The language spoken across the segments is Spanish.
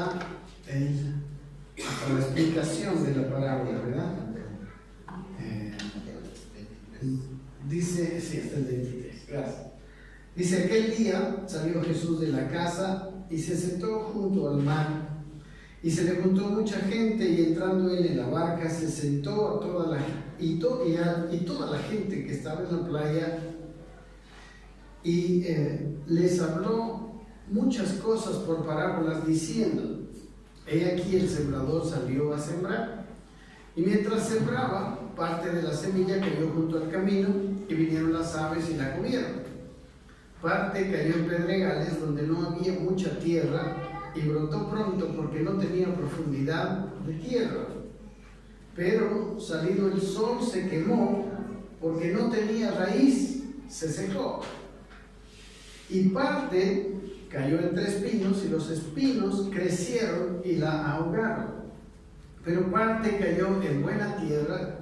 hasta la explicación de la parábola, ¿verdad? Dice, sí, hasta el 23, gracias. Dice: aquel día salió Jesús de la casa y se sentó junto al mar. Y se le juntó mucha gente, y entrando él en la barca, se sentó a toda la gente que estaba en la playa, y les habló muchas cosas por parábolas, diciendo: he aquí el sembrador salió a sembrar. Y mientras sembraba, parte de la semilla cayó junto al camino, y vinieron las aves y la comieron. Parte cayó en pedregales, donde no había mucha tierra, y brotó pronto porque no tenía profundidad de tierra. Pero salido el sol se quemó, porque no tenía raíz, se secó. Y parte cayó entre espinos, y los espinos crecieron y la ahogaron. Pero parte cayó en buena tierra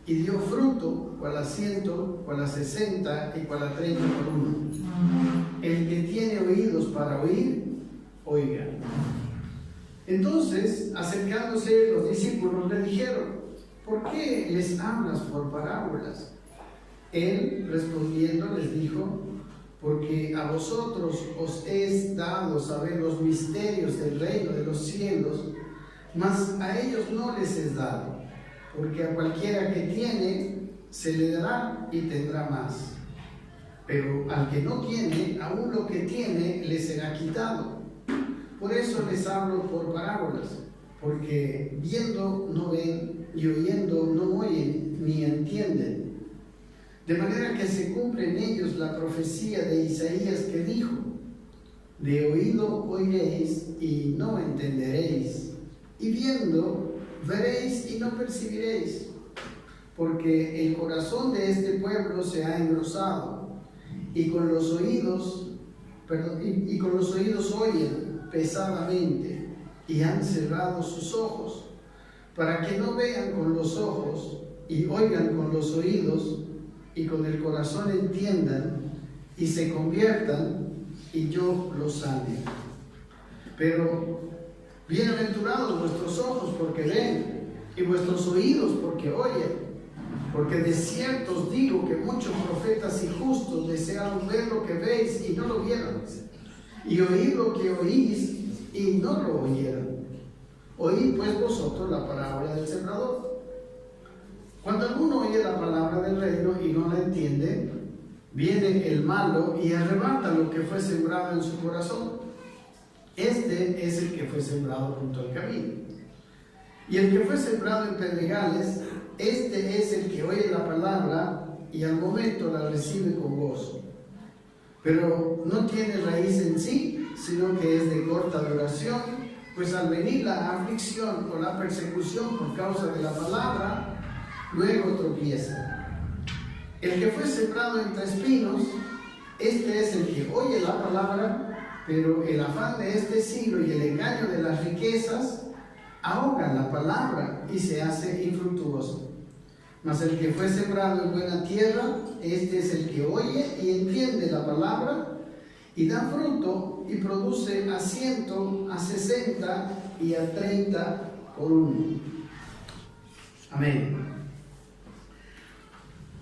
y dio fruto, cual a 100, cual a 60 y cual a 30 por uno. El que tiene oídos para oír, oiga. Entonces, acercándose los discípulos, le dijeron: ¿por qué les hablas por parábolas? Él, respondiendo, les dijo: porque a vosotros os es dado saber los misterios del reino de los cielos, mas a ellos no les es dado, porque a cualquiera que tiene, se le dará y tendrá más. Pero al que no tiene, aún lo que tiene le será quitado. Por eso les hablo por parábolas, porque viendo no ven, y oyendo no oyen ni entienden. De manera que se cumple en ellos la profecía de Isaías, que dijo: de oído oiréis y no entenderéis, y viendo veréis y no percibiréis, porque el corazón de este pueblo se ha engrosado, y con los oídos oyen pesadamente, y han cerrado sus ojos, para que no vean con los ojos, y oigan con los oídos, y con el corazón entiendan, y se conviertan, y yo los sane. Pero bienaventurados vuestros ojos porque ven, y vuestros oídos porque oyen. Porque de cierto os digo que muchos profetas y justos desearon ver lo que veis y no lo vieron, y oír lo que oís y no lo oyeron. Oíd pues vosotros la parábola del sembrador. Cuando alguno oye la palabra del reino y no la entiende, viene el malo y arrebata lo que fue sembrado en su corazón. Este es el que fue sembrado junto al camino. Y el que fue sembrado en pedregales, este es el que oye la palabra y al momento la recibe con gozo. Pero no tiene raíz en sí, sino que es de corta duración, pues al venir la aflicción o la persecución por causa de la palabra, luego tropieza. El que fue sembrado entre espinos, este es el que oye la palabra, pero el afán de este siglo y el engaño de las riquezas ahogan la palabra y se hace infructuoso. Mas el que fue sembrado en buena tierra, este es el que oye y entiende la palabra, y da fruto y produce a 100, a 60 y a 30 por uno. Amén.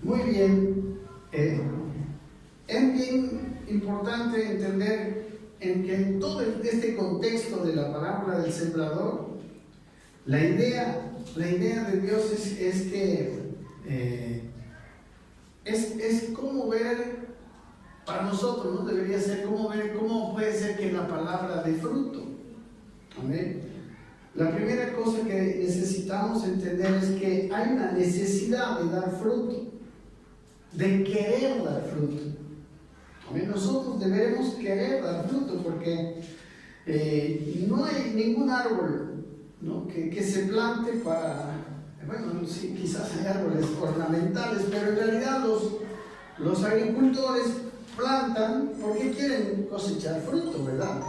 Muy bien. Es bien importante entender que en todo este contexto de la parábola del sembrador, la idea de Dios es que es como ver, para nosotros, ¿no? Debería ser como ver cómo puede ser que la palabra dé fruto. Amén. La primera cosa que necesitamos entender es que hay una necesidad de dar fruto, de querer dar fruto. Amén. Nosotros debemos querer dar fruto, porque no hay ningún árbol, ¿no?, que se plante para, bueno, sí, quizás hay árboles ornamentales, pero en realidad los agricultores plantan porque quieren cosechar fruto, ¿verdad?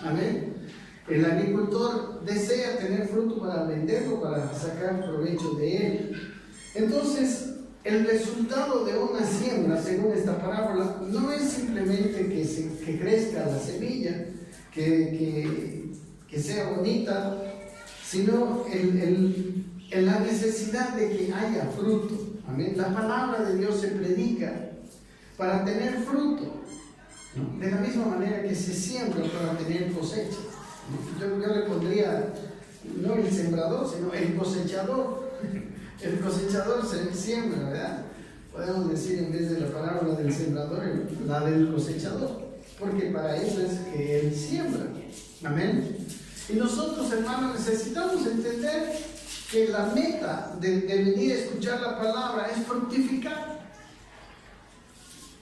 Amén. El agricultor desea tener fruto para venderlo, para sacar provecho de él. Entonces, el resultado de una siembra, según esta parábola, no es simplemente que crezca la semilla, que que sea bonita, sino en la necesidad de que haya fruto. Amén. La palabra de Dios se predica para tener fruto, ¿no? De la misma manera que se siembra para tener cosecha, ¿no? Yo le pondría no el sembrador, sino el cosechador. El cosechador se siembra, ¿verdad? Podemos decir en vez de la palabra del sembrador, la del cosechador, porque para eso es que él siembra. Amén. Y nosotros, hermanos, necesitamos entender que la meta de venir a escuchar la palabra es fructificar.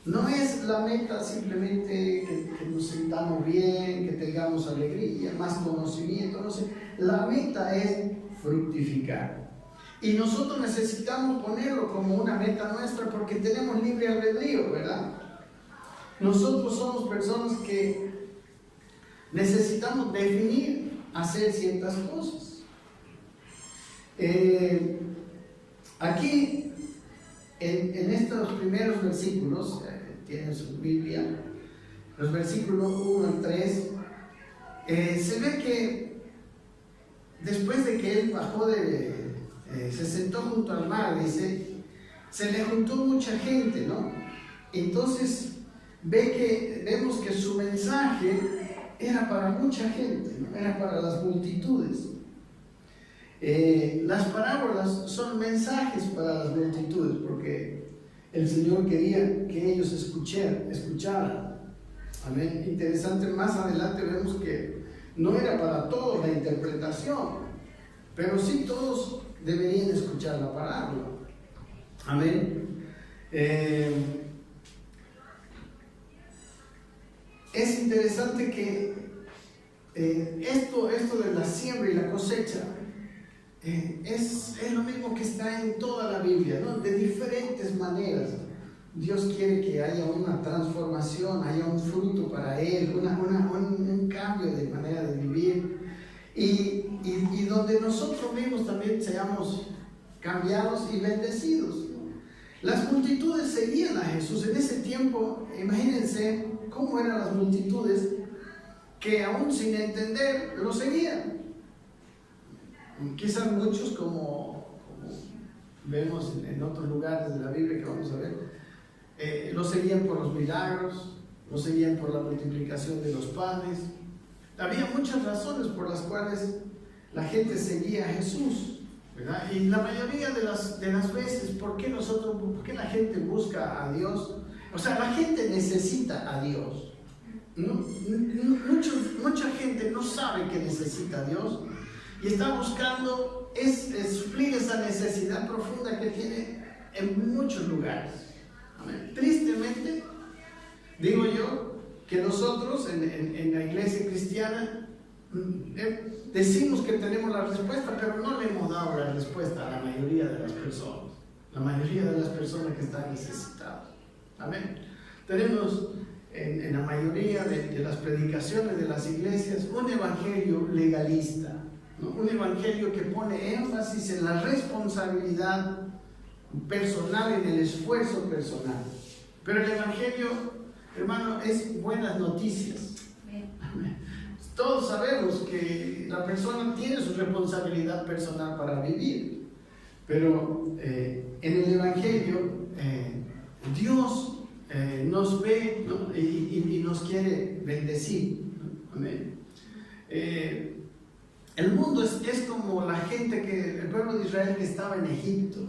No es la meta simplemente que nos sintamos bien, que tengamos alegría, más conocimiento, no sé. La meta es fructificar. Y nosotros necesitamos ponerlo como una meta nuestra porque tenemos libre albedrío, ¿verdad? Nosotros somos personas que necesitamos definir hacer ciertas cosas. Aquí, en estos primeros versículos, tienen su Biblia, los versículos 1 al 3, se ve que después de que él bajó se sentó junto al mar, dice, se le juntó mucha gente, ¿no? Entonces vemos que su mensaje era para mucha gente, ¿no? Era para las multitudes. Las parábolas son mensajes para las multitudes, porque el Señor quería que ellos escucharan. Amén. Interesante, más adelante vemos que no era para todos la interpretación, pero sí todos deberían escuchar la parábola. Amén. Es interesante que esto de la siembra y la cosecha es lo mismo que está en toda la Biblia, ¿no? De diferentes maneras. Dios quiere que haya una transformación, haya un fruto para Él, un cambio de manera de vivir. Y donde nosotros mismos también seamos cambiados y bendecidos, ¿no? Las multitudes seguían a Jesús. En ese tiempo, imagínense cómo eran las multitudes que aún sin entender lo seguían. Quizás muchos, como vemos en otros lugares de la Biblia que vamos a ver, lo seguían por los milagros, lo seguían por la multiplicación de los panes. Había muchas razones por las cuales la gente seguía a Jesús, ¿verdad? Y la mayoría de las veces, ¿por qué la gente busca a Dios? O sea, la gente necesita a Dios, ¿no? Mucha gente no sabe que necesita a Dios y está buscando suplir esa necesidad profunda que tiene en muchos lugares. Amén. Tristemente, digo yo, que nosotros en la iglesia cristiana decimos que tenemos la respuesta, pero no le hemos dado la respuesta a la mayoría de las personas. La mayoría de las personas que están necesitadas. Amén. Tenemos en la mayoría de las predicaciones de las iglesias un evangelio legalista, ¿no? Un evangelio que pone énfasis en la responsabilidad personal, en el esfuerzo personal. Pero el evangelio, hermano, es buenas noticias. Amén. Todos sabemos que la persona tiene su responsabilidad personal para vivir, pero en el evangelio Dios nos ve, ¿no? y nos quiere bendecir, ¿no? Amén. El mundo es como la gente el pueblo de Israel que estaba en Egipto.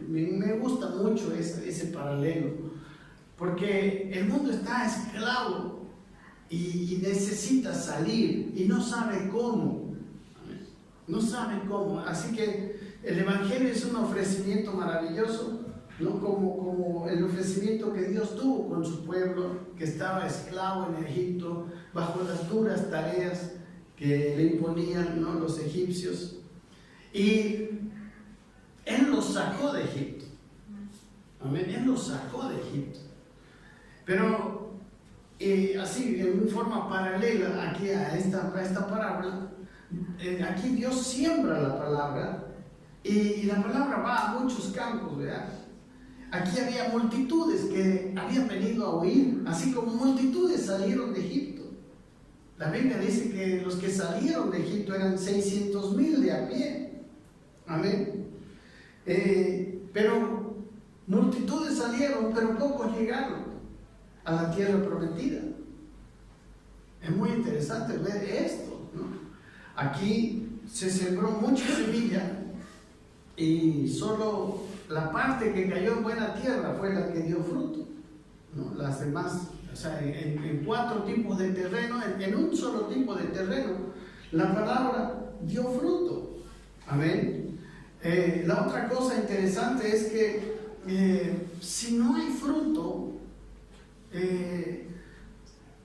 Me gusta mucho ese paralelo, porque el mundo está esclavo y necesita salir y no sabe cómo. No sabe cómo. Así que el evangelio es un ofrecimiento maravilloso, ¿no? Como el ofrecimiento que Dios tuvo con su pueblo que estaba esclavo en Egipto bajo las duras tareas que le imponían, ¿no? Los egipcios, y Él los sacó de Egipto. Amén. Él los sacó de Egipto. Pero así, en forma paralela aquí a esta parábola, aquí Dios siembra la palabra y la palabra va a muchos campos, ¿verdad? Aquí había multitudes que habían venido a oír, así como multitudes salieron de Egipto. La Biblia dice que los que salieron de Egipto eran 600,000 de a pie. Amén. Pero multitudes salieron, pero pocos llegaron a la tierra prometida. Es muy interesante ver esto, ¿no? Aquí se sembró mucha semilla y solo la parte que cayó en buena tierra fue la que dio fruto, ¿no? Las demás, o sea, en 4 tipos de terreno, en un solo tipo de terreno, la palabra dio fruto. Amén. La otra cosa interesante es que si no hay fruto,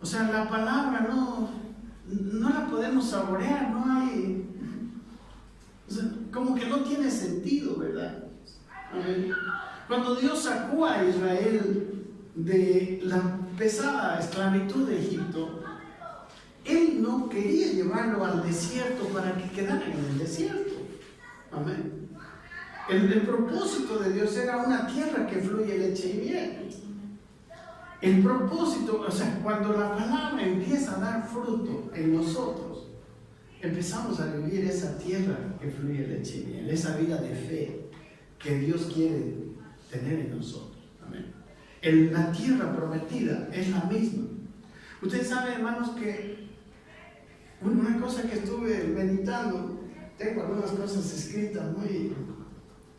o sea, la palabra no la podemos saborear, no hay, o sea, como que no tiene sentido, ¿verdad? Amén. Cuando Dios sacó a Israel de la pesada esclavitud de Egipto, Él no quería llevarlo al desierto para que quedara en el desierto. Amén. El propósito de Dios era una tierra que fluye leche y miel. El propósito, o sea, cuando la palabra empieza a dar fruto en nosotros, empezamos a vivir esa tierra que fluye leche y miel, esa vida de fe que Dios quiere tener en nosotros. Amén. La tierra prometida es la misma. Ustedes saben, hermanos, que una cosa que estuve meditando, tengo algunas cosas escritas muy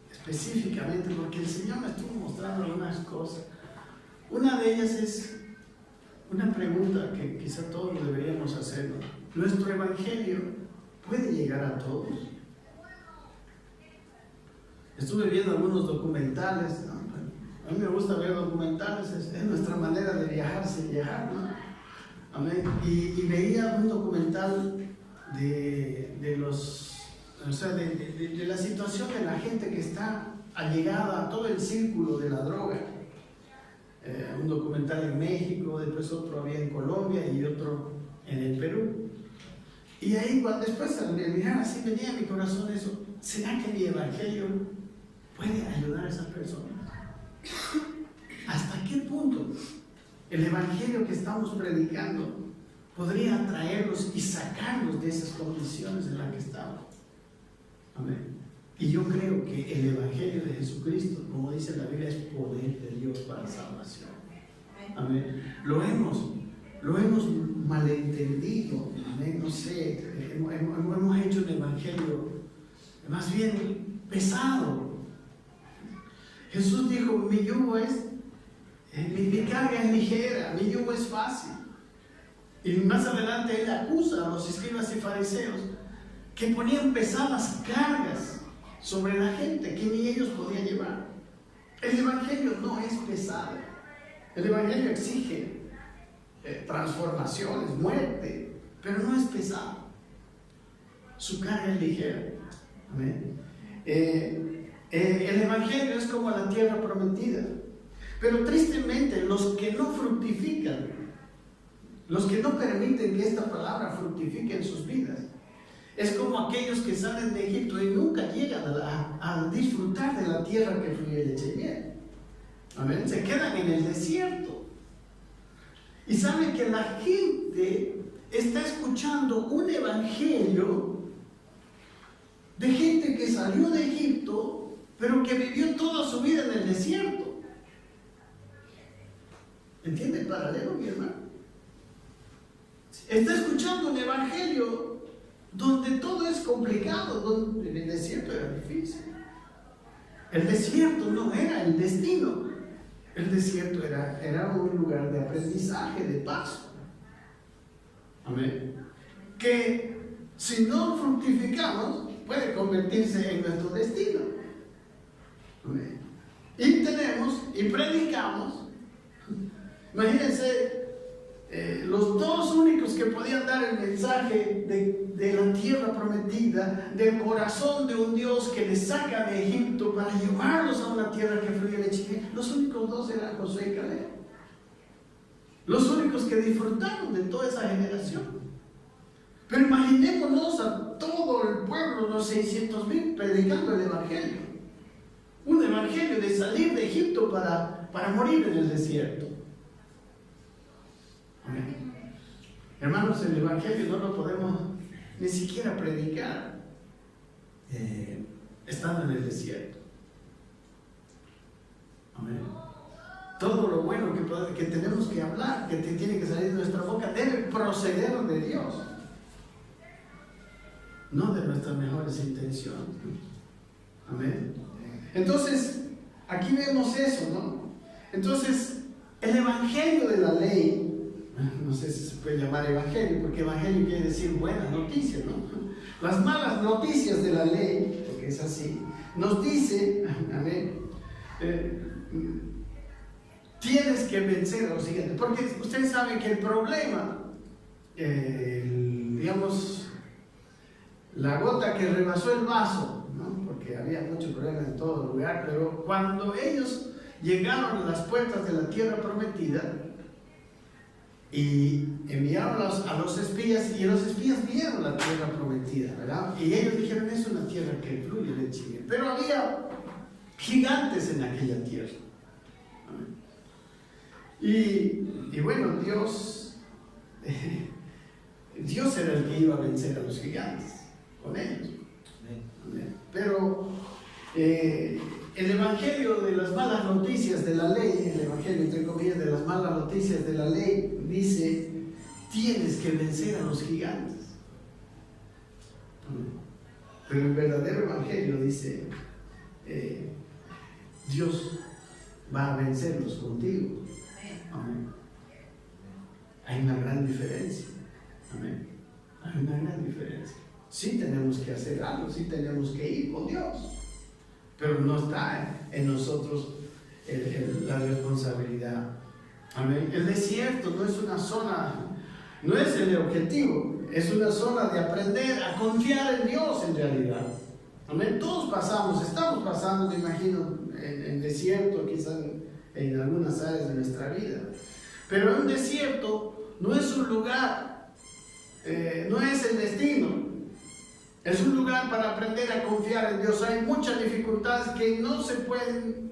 específicamente porque el Señor me estuvo mostrando algunas cosas. Una de ellas es una pregunta que quizá todos deberíamos hacer, ¿no? ¿Nuestro evangelio puede llegar a todos? Estuve viendo algunos documentales, ¿no? A mí me gusta ver documentales, es nuestra manera de viajar sin viajar, ¿no? Amén. Y veía un documental de la situación de la gente que está allegada a todo el círculo de la droga. Un documental en México, después otro había en Colombia y otro en el Perú. Y ahí, después al mirar así, venía a mi corazón eso: ¿será que mi evangelio puede ayudar a esas personas? ¿Hasta qué punto el evangelio que estamos predicando podría atraerlos y sacarlos de esas condiciones en las que estamos? Amén. Y yo creo que el evangelio de Jesucristo, como dice la Biblia, es poder de Dios para salvación. Amén. Lo hemos malentendido. Amén. No sé, hemos hecho un evangelio más bien pesado. Jesús dijo: mi yugo es, mi carga es ligera, mi yugo es fácil. Y más adelante Él acusa a los escribas y fariseos que ponían pesadas cargas sobre la gente que ni ellos podían llevar. El evangelio no es pesado. El evangelio exige transformaciones, muerte, pero no es pesado. Su carga es ligera. Amén. El evangelio es como la tierra prometida. Pero tristemente, los que no fructifican, los que no permiten que esta palabra fructifique en sus vidas, es como aquellos que salen de Egipto y nunca llegan a disfrutar de la tierra que fluye leche y miel. Amén. Se quedan en el desierto. Y saben que la gente está escuchando un evangelio de gente que salió de Egipto, pero que vivió toda su vida en el desierto. ¿Entiende el paralelo, mi hermano? Está escuchando un evangelio donde todo es complicado, donde el desierto era difícil. El desierto no era el destino. El desierto era un lugar de aprendizaje, de paso. Amén. Que si no fructificamos, puede convertirse en nuestro destino. Amén. Y tenemos y predicamos. Imagínense, los dos únicos que podían dar el mensaje de la tierra prometida, del corazón de un Dios que les saca de Egipto para llevarlos a una tierra que fluye leche y miel, los únicos dos eran Josué y Caleb. Los únicos que disfrutaron de toda esa generación. Pero imaginémonos a todo el pueblo, los 600,000, predicando el evangelio. Un evangelio de salir de Egipto para morir en el desierto. Amén. Hermanos, el Evangelio no lo podemos ni siquiera predicar estando en el desierto. Amén. Todo lo bueno que tenemos que hablar, que tiene que salir de nuestra boca, debe proceder de Dios, no de nuestras mejores intenciones. Amén. Entonces, aquí vemos eso, ¿no? Entonces, el Evangelio de la ley, no sé si se puede llamar Evangelio, porque Evangelio quiere decir buenas noticias, ¿no? Las malas noticias de la ley, porque es así, nos dice, amén, tienes que vencer a lo siguiente, porque ustedes saben que el problema, digamos, la gota que rebasó el vaso, ¿no? Porque había muchos problemas en todo lugar, pero cuando ellos llegaron a las puertas de la tierra prometida y enviaron a los espías, y los espías vieron la tierra prometida, ¿verdad? Y ellos dijeron, es una tierra que fluye leche y miel, pero había gigantes en aquella tierra. Y bueno, Dios era el que iba a vencer a los gigantes con ellos. Pero el Evangelio de las malas noticias de la ley, el Evangelio entre comillas de las malas noticias de la ley, dice, tienes que vencer a los gigantes. Pero el verdadero Evangelio dice, Dios va a vencerlos contigo. Amén. Hay una gran diferencia. Amén. Hay una gran diferencia. Sí tenemos que hacer algo, sí tenemos que ir con Dios, pero no está en nosotros la responsabilidad. Amén. El desierto no es una zona, no es el objetivo, es una zona de aprender a confiar en Dios en realidad. Amén. Todos estamos pasando, me imagino, en desierto, quizás en algunas áreas de nuestra vida. Pero un desierto no es un lugar, no es el destino. Es un lugar para aprender a confiar en Dios. Hay muchas dificultades que no se pueden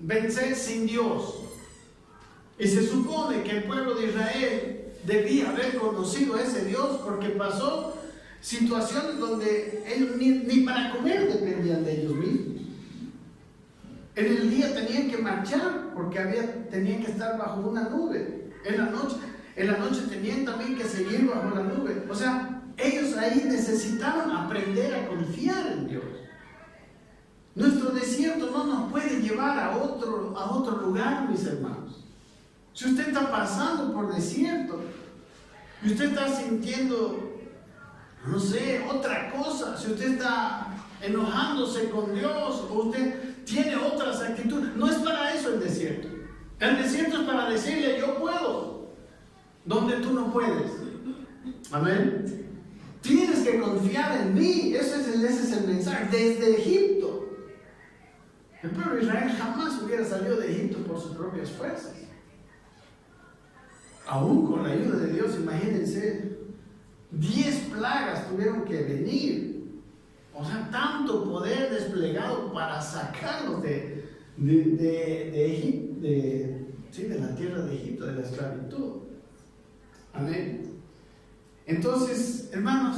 vencer sin Dios. Y se supone que el pueblo de Israel debía haber conocido a ese Dios, porque pasó situaciones donde ellos ni para comer dependían de ellos mismos. En el día tenían que marchar porque tenían que estar bajo una nube. En la noche tenían también que seguir bajo la nube. O sea, ellos ahí necesitaron aprender a confiar en Dios. Nuestro desierto no nos puede llevar a otro lugar, mis hermanos. Si usted está pasando por desierto y usted está sintiendo, no sé, otra cosa, si usted está enojándose con Dios o usted tiene otras actitudes, no es para eso el desierto. El desierto es para decirle, yo puedo, donde tú no puedes. Amén. Tienes que confiar en mí. Ese es el mensaje. Desde Egipto, el pueblo de Israel jamás hubiera salido de Egipto por sus propias fuerzas. Aún con la ayuda de Dios, imagínense, 10 plagas tuvieron que venir. O sea, tanto poder desplegado para sacarlos de Egipto, de la tierra de Egipto, de la esclavitud. Amén. Entonces, hermanos,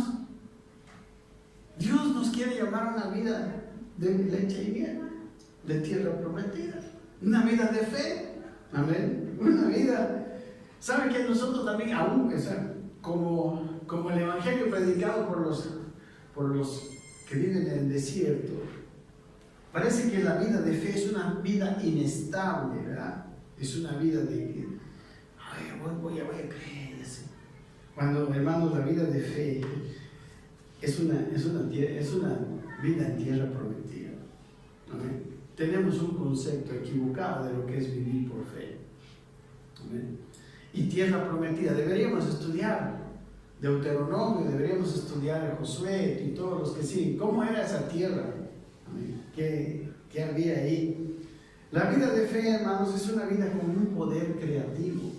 Dios nos quiere llamar a una vida de leche y miel, de tierra prometida, una vida de fe. Amén. Una vida, ¿sabe que nosotros también aún, o sea, como el evangelio predicado por los que viven en el desierto, parece que la vida de fe es una vida inestable, ¿verdad? Es una vida de, voy a creer. Cuando, hermanos, la vida de fe es una vida en tierra prometida. ¿Amén? Tenemos un concepto equivocado de lo que es vivir por fe. ¿Amén? Y tierra prometida, deberíamos estudiar Deuteronomio, deberíamos estudiar Josué y todos los que siguen. ¿Cómo era esa tierra? ¿Amén? ¿Qué había ahí? La vida de fe, hermanos, es una vida con un poder creativo.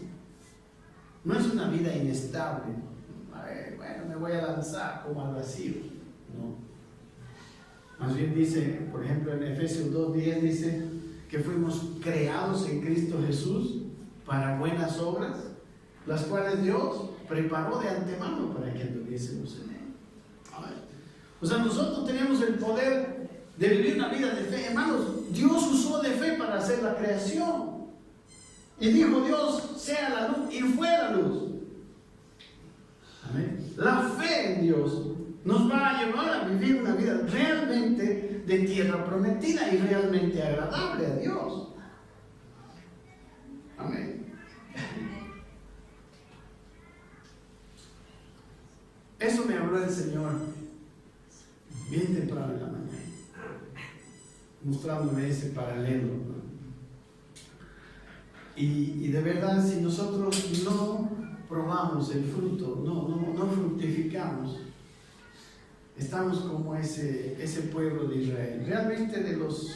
No es una vida inestable. Bueno, me voy a lanzar como al vacío. No. Más bien dice, por ejemplo, en Efesios 2:10 dice que fuimos creados en Cristo Jesús para buenas obras, las cuales Dios preparó de antemano para que anduviésemos en él. O sea, nosotros tenemos el poder de vivir una vida de fe. Hermanos, Dios usó de fe para hacer la creación. Y dijo Dios, sea la luz, y fue la luz. Amén. La fe en Dios nos va a llevar a vivir una vida realmente de tierra prometida y realmente agradable a Dios. Amén. Eso me habló el Señor bien temprano en la mañana, mostrándome ese paralelo, ¿no? Y de verdad, si nosotros no probamos el fruto, no fructificamos, estamos como ese pueblo de Israel. Realmente de los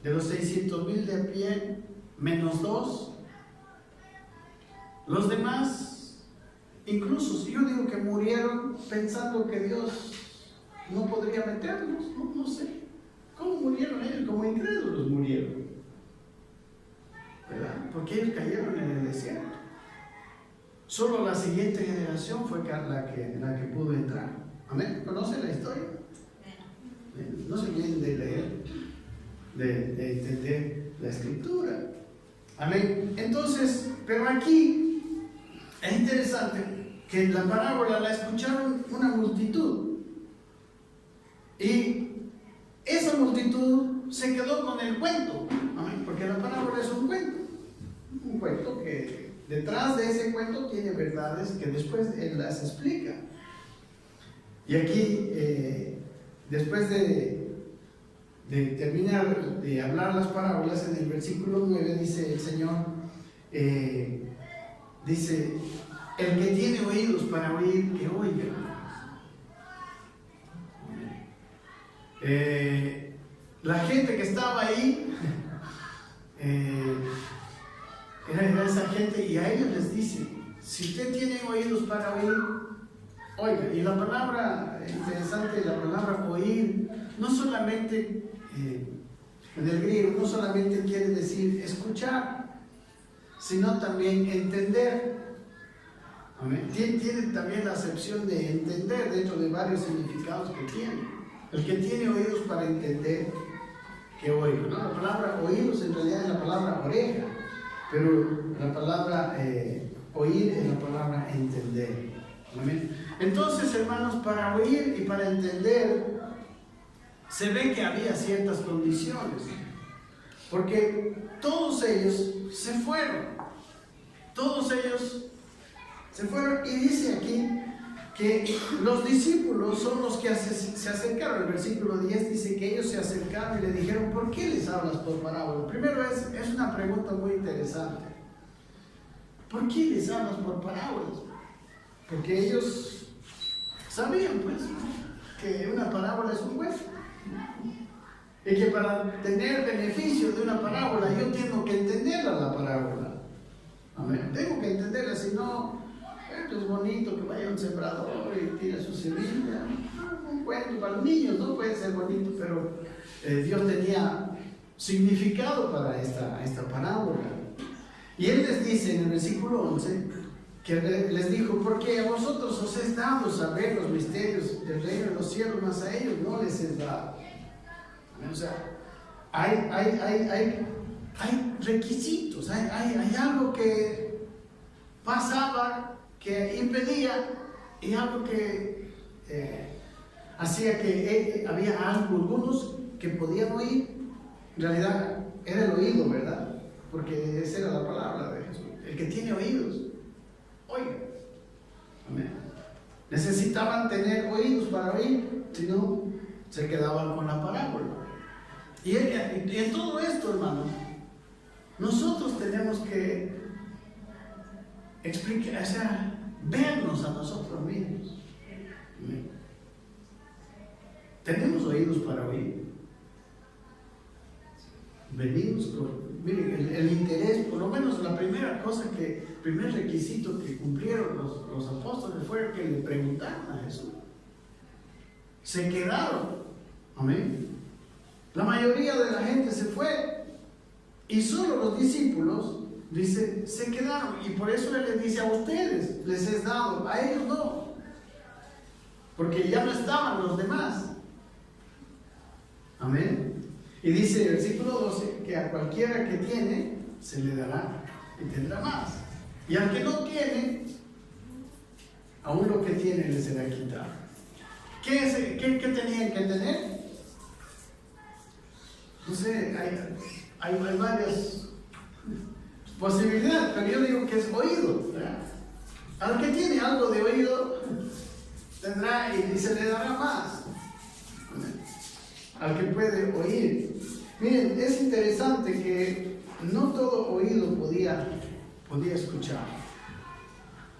600,000 de a pie, menos 2, los demás, incluso yo digo que murieron pensando que Dios no podría meterlos, no sé. ¿Cómo murieron ellos? Como incrédulos murieron, ¿verdad? Porque ellos cayeron en el desierto. Solo la siguiente generación fue la que pudo entrar. Amén. ¿Conocen la historia? No se olviden de leer, de entender la escritura. Amén. Entonces, pero aquí es interesante que la parábola la escucharon una multitud. Y esa multitud se quedó con el cuento. Amén. Porque la parábola es un cuento. Un cuento que detrás de ese cuento tiene verdades que después él las explica. Y aquí, después de terminar de hablar las parábolas, en el versículo 9 dice el Señor, dice, el que tiene oídos para oír, que oiga. La gente que estaba ahí, era esa gente, y a ellos les dice, si usted tiene oídos para oír, oiga. Y la palabra interesante, la palabra oír, no solamente en el griego, no solamente quiere decir escuchar, sino también entender. Amén. Tiene también la acepción de entender dentro de varios significados que tiene. El que tiene oídos para entender, que oiga, ¿no? La palabra oídos en realidad es la palabra oreja, pero la palabra oír es la palabra entender. Amén. Entonces, hermanos, para oír y para entender, se ve que había ciertas condiciones, porque todos ellos se fueron. Todos ellos se fueron, y dice aquí que los discípulos son los que se acercaron. El versículo 10 dice que ellos se acercaron y le dijeron, ¿por qué les hablas por parábola? Primero es una pregunta muy interesante. ¿Por qué les hablas por parábolas? Porque ellos sabían, pues, que una parábola es un hueso. Y que para tener beneficio de una parábola, yo tengo que entenderla, la parábola. Amén. Tengo que entenderla, si no, es bonito que vaya un sembrador y tire su semilla. Un cuento para los niños, no puede ser bonito, pero Dios tenía significado para esta parábola. Y Él les dice en el versículo 11, que les dijo, porque a vosotros os es dado saber los misterios del reino de los cielos, mas a ellos no les es dado. O sea, hay requisitos, hay algo que pasaba, que impedía, y algo que hacía que había algunos que podían oír. En realidad era el oído, ¿verdad? Porque esa era la palabra de Jesús. El que tiene oídos, oiga. Amén. Necesitaban tener oídos para oír, si no, se quedaban con la parábola. Y en todo esto, hermano, nosotros tenemos que explicar, o sea, vernos a nosotros mismos. Amén. Tenemos oídos para oír. Venimos con, miren, el interés, por lo menos la primera cosa primer requisito que cumplieron los apóstoles fue que le preguntaron a Jesús. Se quedaron. Amén. La mayoría de la gente se fue y solo los discípulos dice, se quedaron. Y por eso Él les dice: a ustedes les es dado, a ellos no. Porque ya no estaban los demás. Amén. Y dice el versículo 12 que a cualquiera que tiene se le dará y tendrá más. Y al que no tiene, aún lo que tiene le será quitado. ¿Qué tenían que tener? No sé, hay varias posibilidades, pero yo digo que es oído, ¿verdad? Al que tiene algo de oído tendrá y se le dará más. Al que puede oír. Miren, es interesante que no todo oído podía escuchar.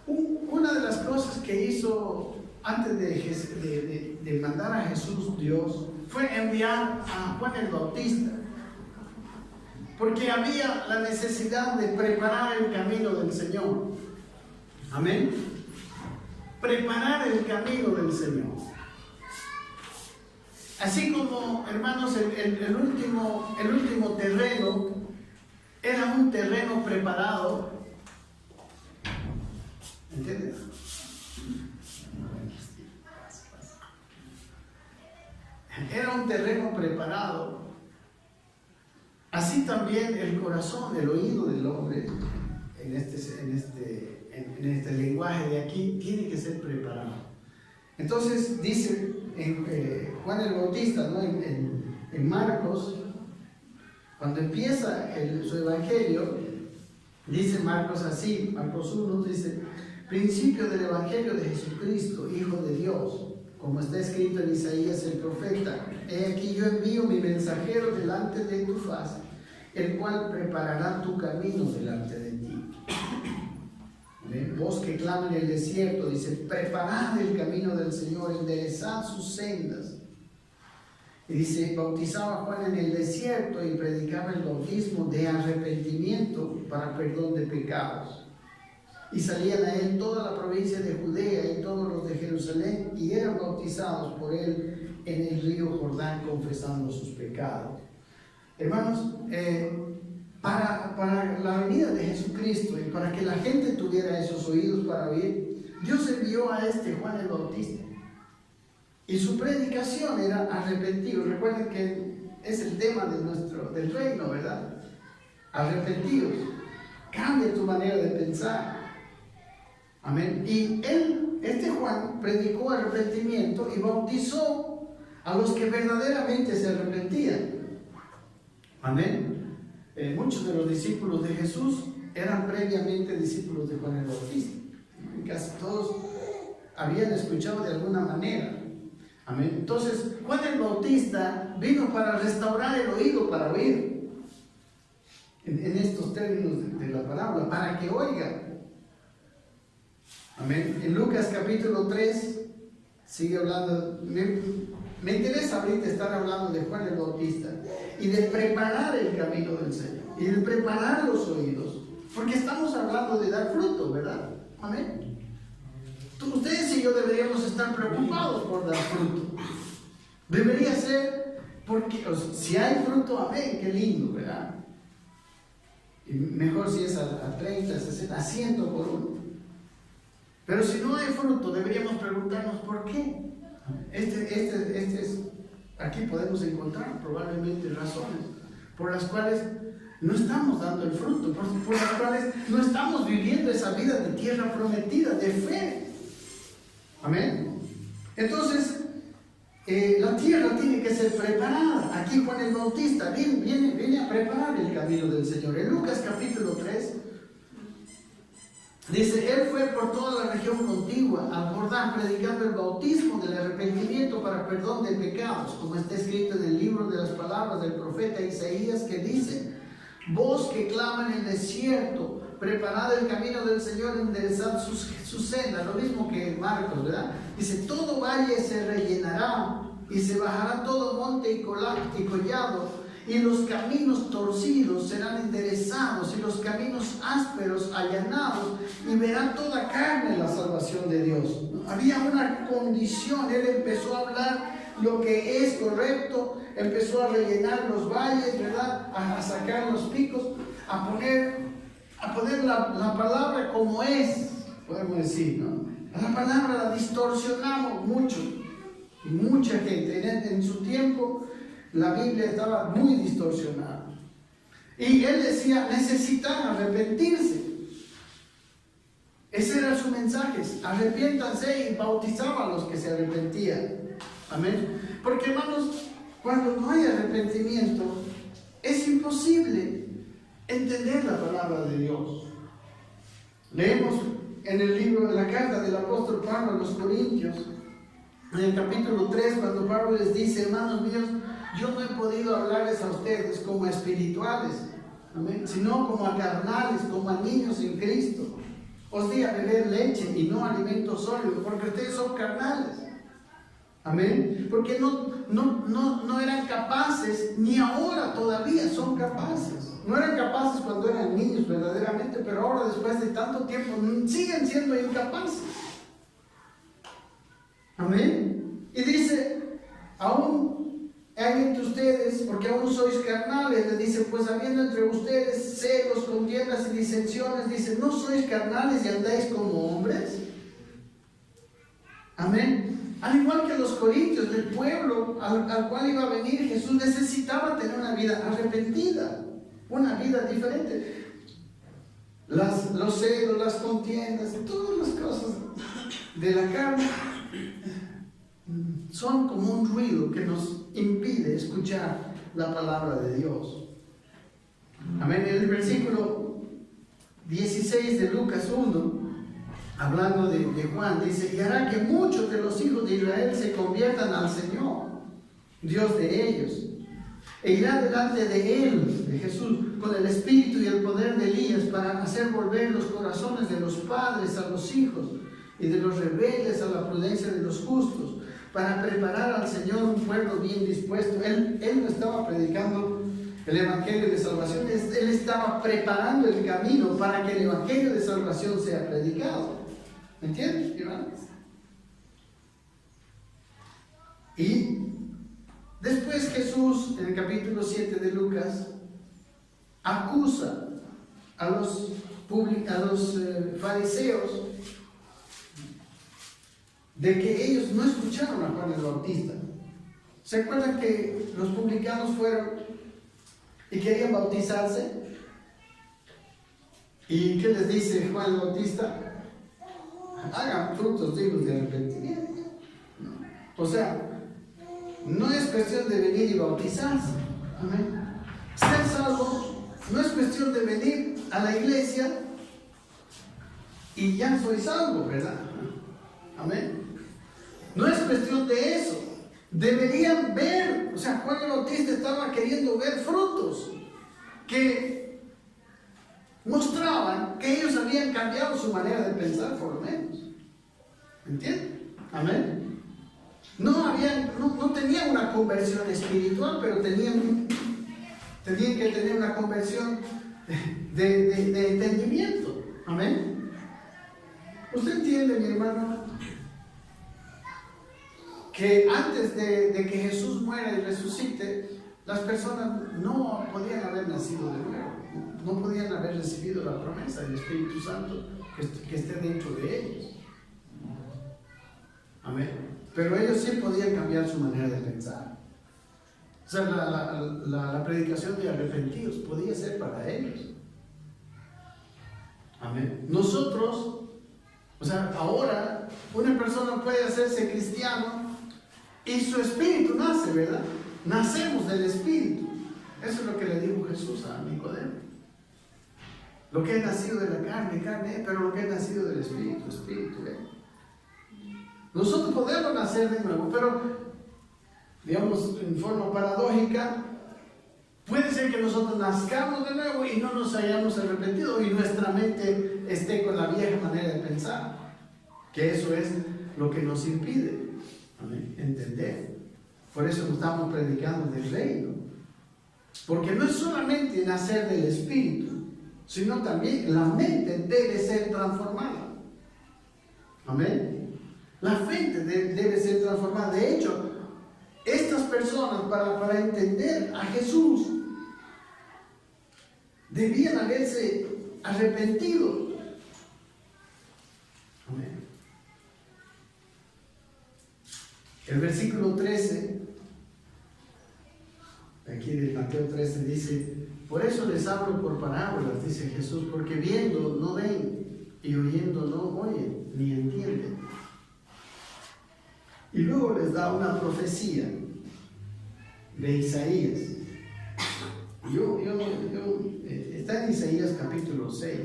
Una de las cosas que hizo antes de mandar a Jesús Dios fue enviar a Juan el Bautista, porque había la necesidad de preparar el camino del Señor. Amén. Preparar el camino del Señor. Así como, hermanos, el último terreno era un terreno preparado. ¿Entiendes? Era un terreno preparado. Así también el corazón, el oído del hombre, en este lenguaje de aquí, tiene que ser preparado. Entonces dice Juan el Bautista, ¿no? en Marcos, cuando empieza su evangelio, dice Marcos así, Marcos 1 dice: principio del evangelio de Jesucristo, Hijo de Dios, como está escrito en Isaías el profeta: he aquí yo envío mi mensajero delante de tu faz, el cual preparará tu camino delante de ti. Voz que clama en el desierto, dice: preparad el camino del Señor, enderezad sus sendas. Y dice: bautizaba Juan en el desierto y predicaba el bautismo de arrepentimiento para perdón de pecados. Y salían a él toda la provincia de Judea y todos los de Jerusalén, y eran bautizados por él en el río Jordán, confesando sus pecados. Hermanos, para la venida de Jesucristo y para que la gente tuviera esos oídos para oír, Dios envió a Juan el Bautista. Y su predicación era arrepentidos. Recuerden que es el tema del reino, ¿verdad? Arrepentidos. Cambia tu manera de pensar. Amén. Y Juan predicó arrepentimiento y bautizó a los que verdaderamente se arrepentían. Amén. Muchos de los discípulos de Jesús eran previamente discípulos de Juan el Bautista. Casi todos habían escuchado de alguna manera. Amén. Entonces, Juan el Bautista vino para restaurar el oído para oír. En estos términos de la parábola, para que oigan. Amén. En Lucas capítulo 3 sigue hablando. Me interesa ahorita estar hablando de Juan el Bautista y de preparar el camino del Señor y de preparar los oídos, porque estamos hablando de dar fruto, ¿verdad? Amén. Ustedes y yo deberíamos estar preocupados por dar fruto. Debería ser, porque si hay fruto, amén, qué lindo, ¿verdad? Y mejor si es a 30, a 60, a 100 por uno. Pero si no hay fruto, deberíamos preguntarnos por qué. Aquí podemos encontrar probablemente razones por las cuales no estamos dando el fruto, por las cuales no estamos viviendo esa vida de tierra prometida, de fe. Amén. Entonces, la tierra tiene que ser preparada. Aquí Juan el Bautista viene a preparar el camino del Señor. En Lucas capítulo 3 dice: él fue por toda la región contigua al Jordán, predicando el bautismo del arrepentimiento para perdón de pecados, como está escrito en el libro de las palabras del profeta Isaías, que dice: voz que clama en el desierto, preparad el camino del Señor, enderezad su senda. Lo mismo que Marcos, ¿verdad? Dice: todo valle se rellenará y se bajará todo monte y collado, y los caminos torcidos serán enderezados y los caminos ásperos allanados, y verá toda carne la salvación de Dios. Había una condición. Él empezó a hablar lo que es correcto, empezó a rellenar los valles, ¿verdad? A sacar los picos, a poner a poner la palabra como es, podemos decir, ¿no? A la palabra la distorsionamos mucho. Y mucha gente, en su tiempo, la Biblia estaba muy distorsionada. Y él decía, necesitan arrepentirse. Ese era su mensaje, arrepiéntanse, y bautizaba a los que se arrepentían. Amén. Porque, hermanos, cuando no hay arrepentimiento, es imposible entender la palabra de Dios. Leemos en el libro de la carta del apóstol Pablo a los Corintios, en el capítulo 3, cuando Pablo les dice, hermanos míos, yo no he podido hablarles a ustedes como a espirituales, amén, sino como a carnales, como a niños en Cristo. Os di a beber leche y no alimento sólido, porque ustedes son carnales. Amén. Porque no eran capaces, ni ahora todavía son capaces. No eran capaces cuando eran niños verdaderamente, pero ahora después de tanto tiempo siguen siendo incapaces. Amén. Y dice, aún hay entre ustedes, porque aún sois carnales, le dice, pues habiendo entre ustedes celos, contiendas y disensiones, dice, ¿no sois carnales y andáis como hombres? Amén. Al igual que los corintios, del pueblo al cual iba a venir Jesús, necesitaba tener una vida arrepentida, una vida diferente. Los celos, las contiendas, todas las cosas de la carne son como un ruido que nos impide escuchar la palabra de Dios. Amén. En el versículo 16 de Lucas 1, hablando de Juan, dice, y hará que muchos de los hijos de Israel se conviertan al Señor, Dios de ellos, e irá delante de él, de Jesús, con el espíritu y el poder de Elías, para hacer volver los corazones de los padres a los hijos, y de los rebeldes a la prudencia de los justos, para preparar al Señor un pueblo bien dispuesto. Él no estaba predicando el evangelio de salvación, él estaba preparando el camino para que el evangelio de salvación sea predicado. ¿Me entiendes, hermanos? Y después Jesús, en el capítulo 7 de Lucas, acusa a los fariseos de que ellos no escucharon a Juan el Bautista. ¿Se acuerdan que los publicanos fueron y querían bautizarse? ¿Y qué les dice Juan el Bautista? Hagan frutos dignos de arrepentimiento. O sea, no es cuestión de venir y bautizarse. Amén. Ser salvo no es cuestión de venir a la iglesia y ya soy salvo, ¿verdad? Amén. No es cuestión de eso. Deberían ver, o sea, Juan el Bautista estaba queriendo ver frutos que mostraban que ellos habían cambiado su manera de pensar, por lo menos. ¿Entienden? Amén. No tenían una conversión espiritual, pero tenían que tener una conversión de entendimiento. Amén. ¿Usted entiende, mi hermano, que antes de que Jesús muera y resucite, las personas no podían haber nacido de nuevo, no podían haber recibido la promesa del Espíritu Santo que esté dentro de ellos? Amén. Pero ellos sí podían cambiar su manera de pensar. O sea, la predicación de arrepentidos podía ser para ellos. Amén. Nosotros, o sea, ahora una persona puede hacerse cristiano y su espíritu nace, ¿verdad? Nacemos del espíritu. Eso es lo que le dijo Jesús a Nicodemo. Lo que es nacido de la carne, carne, pero lo que es nacido del espíritu, espíritu, ¿eh? Nosotros podemos nacer de nuevo, pero, digamos, en forma paradójica, puede ser que nosotros nazcamos de nuevo y no nos hayamos arrepentido y nuestra mente esté con la vieja manera de pensar, que eso es lo que nos impide, ¿amén?, entender. Por eso estamos predicando del reino, porque no es solamente nacer del espíritu, sino también la mente debe ser transformada. Amén. La mente debe ser transformada. De hecho, estas personas, para entender a Jesús, debían haberse arrepentido. Amén. El versículo 13, aquí de Mateo 13, dice: por eso les hablo por parábolas, dice Jesús, porque viendo no ven y oyendo no oyen ni entienden. Y luego les da una profecía de Isaías. Está en Isaías capítulo 6.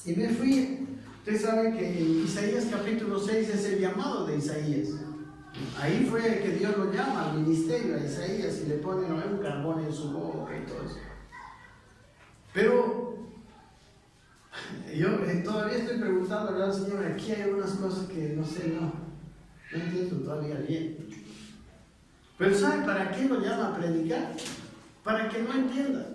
Y me fui. Usted sabe que en Isaías capítulo 6 es el llamado de Isaías. Ahí fue que Dios lo llama al ministerio a Isaías y le pone un carbón en su boca y todo eso. Pero yo todavía estoy preguntando al Señor, aquí hay unas cosas que no sé, no entiendo todavía bien. Pero ¿sabe para qué lo llama a predicar? Para que no entienda.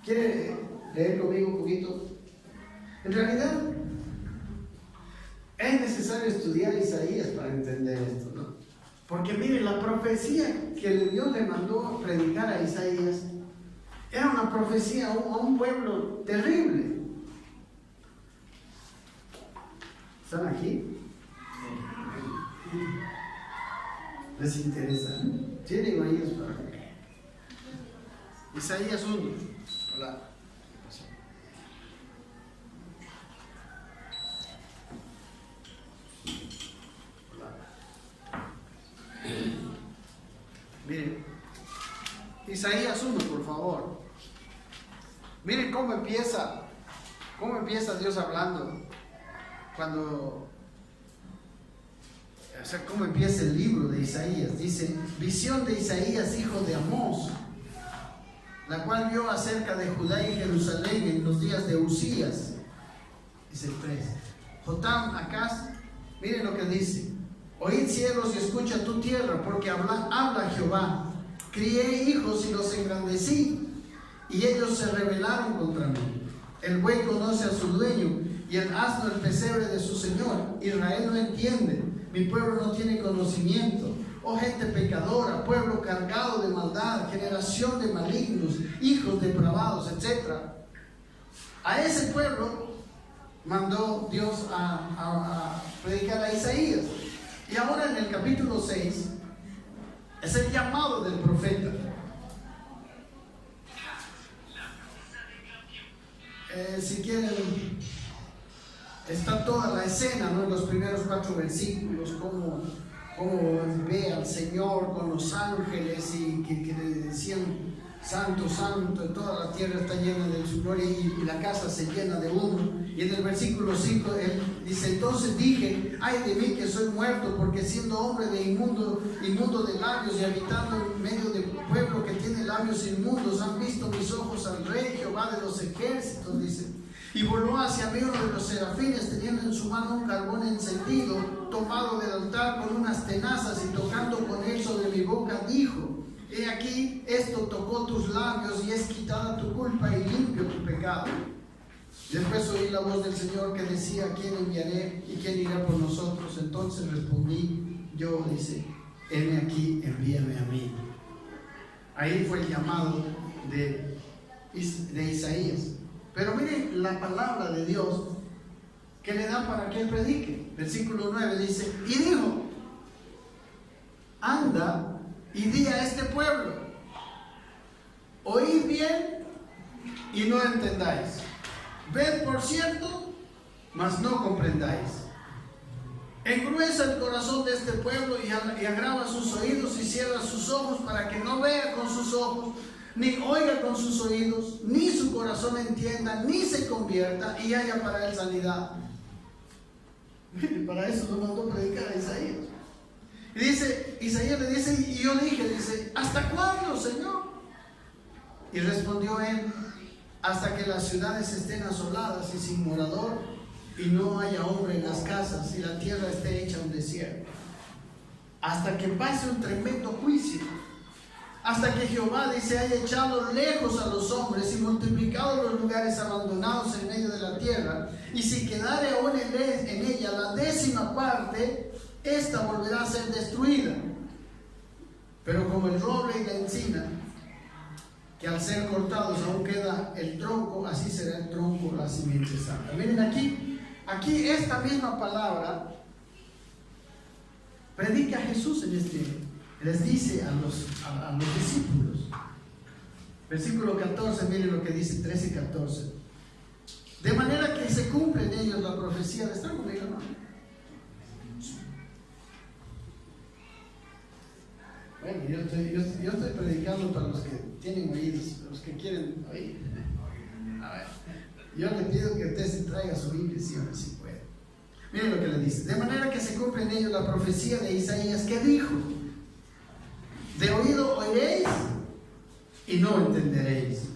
¿Quiere leer conmigo un poquito? En realidad es necesario estudiar Isaías para entender esto, ¿no? Porque mire, la profecía que Dios le mandó a predicar a Isaías era una profecía a un pueblo terrible. ¿Están aquí? ¿Les interesa? Tienen oídos para ver. Isaías 1. Hola. Miren, Isaías 1, por favor. Miren cómo empieza Dios hablando cómo empieza el libro de Isaías. Dice: visión de Isaías, hijo de Amós, la cual vio acerca de Judá y Jerusalén en los días de Usías. Dice el 3. Jotam, Acaz, miren lo que dice: oíd cielos y escucha tu tierra, porque habla Jehová. Crié hijos y los engrandecí, y ellos se rebelaron contra mí. El buey conoce a su dueño, y el asno el pesebre de su señor. Israel no entiende, mi pueblo no tiene conocimiento. Oh gente pecadora, pueblo cargado de maldad, generación de malignos, hijos depravados, etc. A ese pueblo mandó Dios a predicar a Isaías. Y ahora en el capítulo 6 es el llamado del profeta. Si quieren, está toda la escena, ¿no? En los primeros 4 versículos, cómo ve al Señor con los ángeles y que le decían: santo, santo, toda la tierra está llena de su gloria, y la casa se llena de humo. Y en el versículo 5 él dice: entonces dije, ay de mí que soy muerto, porque siendo hombre de inmundo de labios y habitando en medio de pueblo que tiene labios inmundos, han visto mis ojos al Rey, Jehová de los ejércitos, dice. Y voló hacia mí uno de los serafines, teniendo en su mano un carbón encendido, tomado del altar con unas tenazas, y tocando con él sobre mi boca, dijo: he aquí, esto tocó tus labios, y es quitada tu culpa y limpio tu pecado. Después oí la voz del Señor que decía: ¿quién enviaré y quién irá por nosotros? Entonces respondí yo, dice: heme aquí, envíame a mí. Ahí fue el llamado de Isaías. Pero miren la palabra de Dios que le da para que él predique. Versículo 9 dice: y dijo: anda y di a este pueblo, oíd bien y no entendáis, ved por cierto, mas no comprendáis. Engruesa el corazón de este pueblo y agrava sus oídos y cierra sus ojos, para que no vea con sus ojos, ni oiga con sus oídos, ni su corazón entienda, ni se convierta y haya para él sanidad. Para eso lo mandó predicar a Isaías. Y dice, Isaías le dice, y yo dije, dice: ¿hasta cuándo, Señor? Y respondió él: hasta que las ciudades estén asoladas y sin morador, y no haya hombre en las casas, y la tierra esté hecha un desierto. Hasta que pase un tremendo juicio. Hasta que Jehová, dice, haya echado lejos a los hombres y multiplicado los lugares abandonados en medio de la tierra. Y si quedare aún en ella la 10ª parte, esta volverá a ser destruida. Pero como el roble y la encina, que al ser cortados aún queda el tronco, así será el tronco la simiente santa. Miren aquí esta misma palabra predica Jesús les dice a los discípulos. Versículo 14, miren lo que dice, 13 y 14. De manera que se cumple en ellos la profecía. ¿Están conmigo, no? Bueno, yo estoy predicando para los que tienen oídos, los que quieren oír. A ver, yo le pido que usted se traiga su Biblia si puede. Miren lo que le dice. De manera que se cumple en ellos la profecía de Isaías que dijo: de oído oiréis y no entenderéis,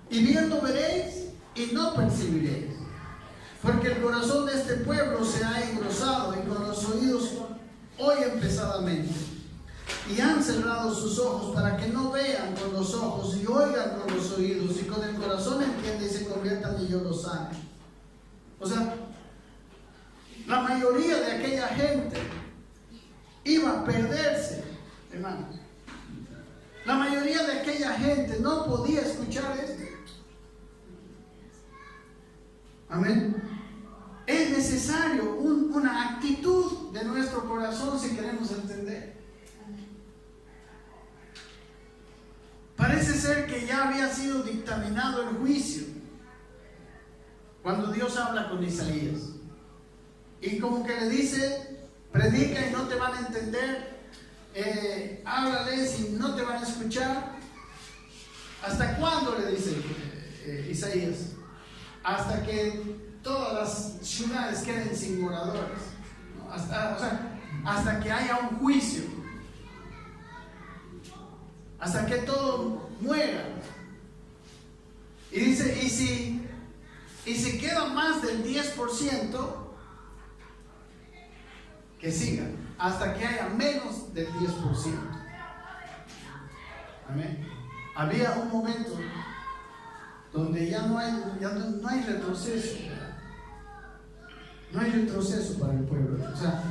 y viendo veréis y no percibiréis, porque el corazón de este pueblo se ha engrosado y con los oídos oyen pesadamente, y han cerrado sus ojos para que no vean con los ojos y oigan con los oídos y con el corazón entiendan y se conviertan y yo los sane. O sea, la mayoría de aquella gente iba a perderse, hermanos. La mayoría de aquella gente no podía escuchar esto. Amén. Es necesario una actitud de nuestro corazón si queremos entender. Parece ser que ya había sido dictaminado el juicio cuando Dios habla con Isaías. Y como que le dice: predica y no te van a entender. Háblales y no te van a escuchar. ¿Hasta cuándo? Le dice Isaías. Hasta que todas las ciudades queden sin moradores, ¿no? Hasta que haya un juicio, hasta que todo muera. Y dice: y si queda más del 10%, que siga hasta que haya menos del 10%. Amén. Había un momento donde ya no hay retroceso. No hay retroceso para el pueblo. O sea,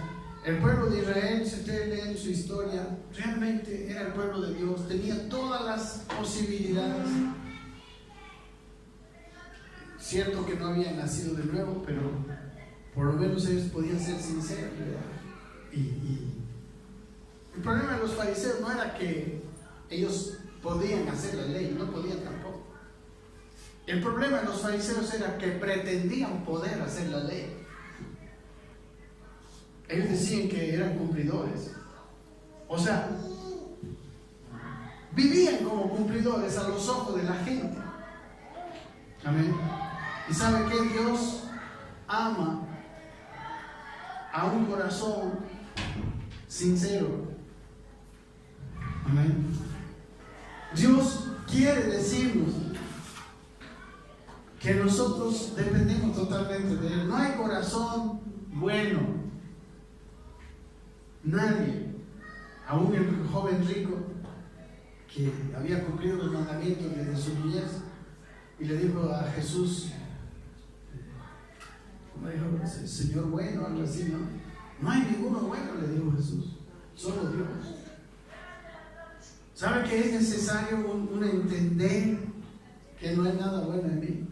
el pueblo de Israel, si ustedes leen su historia, realmente era el pueblo de Dios, tenía todas las posibilidades. Cierto que no habían nacido de nuevo, pero por lo menos ellos podían ser sinceros, ¿verdad? Y el problema de los fariseos no era que ellos podían hacer la ley, no podían tampoco. El problema de los fariseos era que pretendían poder hacer la ley. Ellos decían que eran cumplidores. O sea, vivían como cumplidores a los ojos de la gente. Amén. Y sabe que Dios ama a un corazón sincero. Amén. Dios quiere decirnos que nosotros dependemos totalmente de Él. No hay corazón bueno. Nadie, aún el joven rico que había cumplido los mandamientos desde su niñez, y le dijo a Jesús, como dijo, Señor bueno, algo así, ¿no? No hay ninguno bueno, le dijo Jesús, solo Dios. ¿Sabe que es necesario un entender que no hay nada bueno en mí?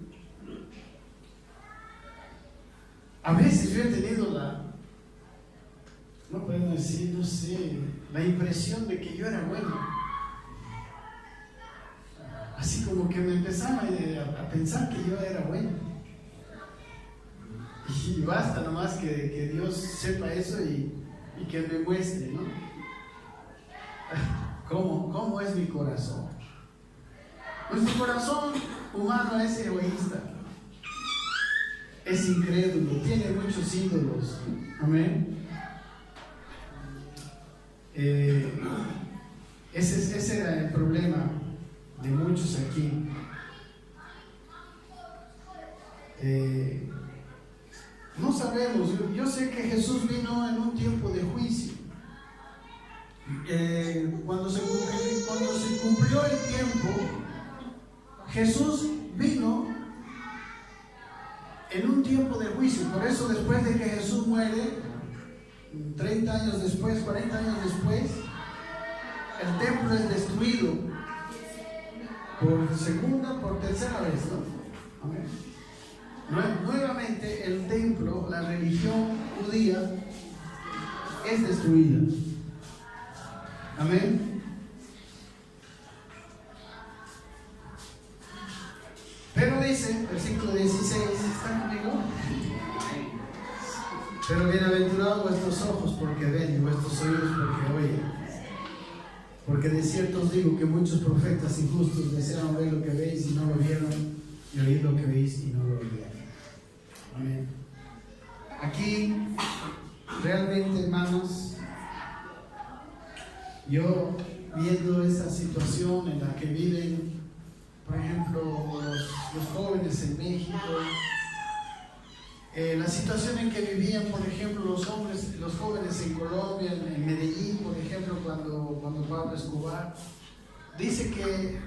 A veces yo he tenido no podemos decir, no sé, la impresión de que yo era bueno. Así como que me empezaba a pensar que yo era bueno. Y basta nomás que Dios sepa eso y que me muestre, ¿no? ¿Cómo es mi corazón? Nuestro corazón humano es egoísta, es incrédulo, tiene muchos ídolos. Amén. Ese era el problema de muchos aquí. No sabemos. Yo sé que Jesús vino en un tiempo de juicio. Cuando se cumplió el tiempo, Jesús vino en un tiempo de juicio. Por eso, después de que Jesús muere, 30 años después, 40 años después, el templo es destruido. por segunda, por tercera vez, ¿no? Amén. Nuevamente el templo, la religión judía es destruida. Amén. Pero dice, versículo 16, ¿están conmigo? Pero bienaventurados vuestros ojos porque ven y vuestros oídos porque oyen. Porque de cierto os digo que muchos profetas injustos desearon ver lo que veis y no lo vieron, y oír lo que veis y no lo oyeron. Amén. Aquí, realmente, hermanos, yo viendo esta situación en la que viven, por ejemplo, los jóvenes en México, la situación en que vivían, por ejemplo, los jóvenes en Colombia, en Medellín, por ejemplo, cuando Pablo Escobar dice que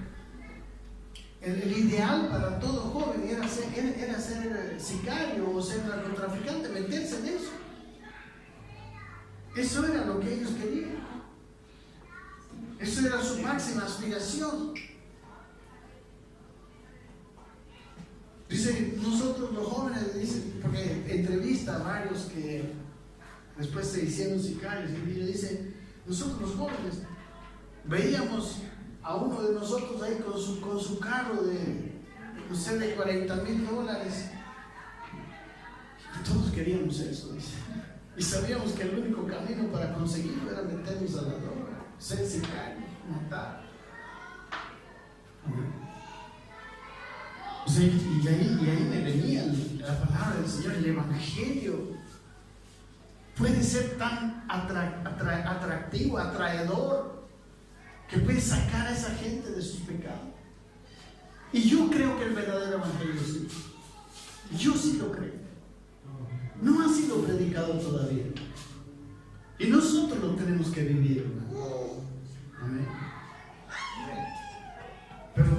el ideal para todo joven era ser sicario o ser narcotraficante, meterse en eso. Eso era lo que ellos querían. Eso era su máxima aspiración. Dice, nosotros los jóvenes, dice, porque entrevista a varios que después se hicieron sicarios, y dice, nosotros los jóvenes veíamos a uno de nosotros ahí con su carro de, no sé, de $40,000. Y todos queríamos eso, dice. Y sabíamos que el único camino para conseguirlo era meternos a la droga, ser sicario, matar. O sea, y ahí me venía la palabra del Señor, el Evangelio. Puede ser tan atractivo, atraedor, que puede sacar a esa gente de sus pecados. Y yo creo que el verdadero Evangelio sí. Yo sí lo creo. No ha sido predicado todavía. Y nosotros lo tenemos que vivir, hermano. Amén. Pero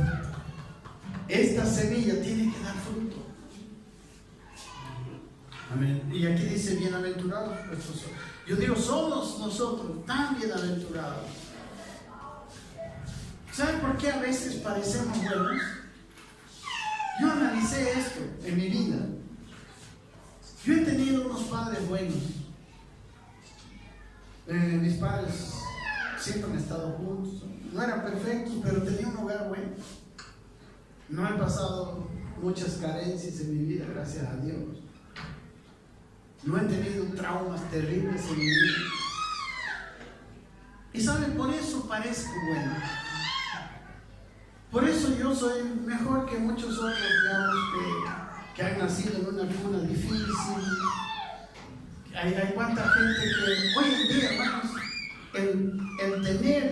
esta semilla tiene que dar fruto. Amén. Y aquí dice, bienaventurados vuestros ojos. Yo digo, somos nosotros tan bienaventurados. ¿Saben por qué a veces parecemos buenos? Yo analicé esto en mi vida. Yo he tenido unos padres buenos. Mis padres siempre han estado juntos. No eran perfectos, pero tenía un hogar bueno. No he pasado muchas carencias en mi vida, gracias a Dios. No he tenido traumas terribles en mi vida. Y saben, por eso parezco bueno. Por eso yo soy mejor que muchos otros, digamos, que han nacido en una cuna difícil. Hay cuánta gente que hoy en día, hermanos, el tener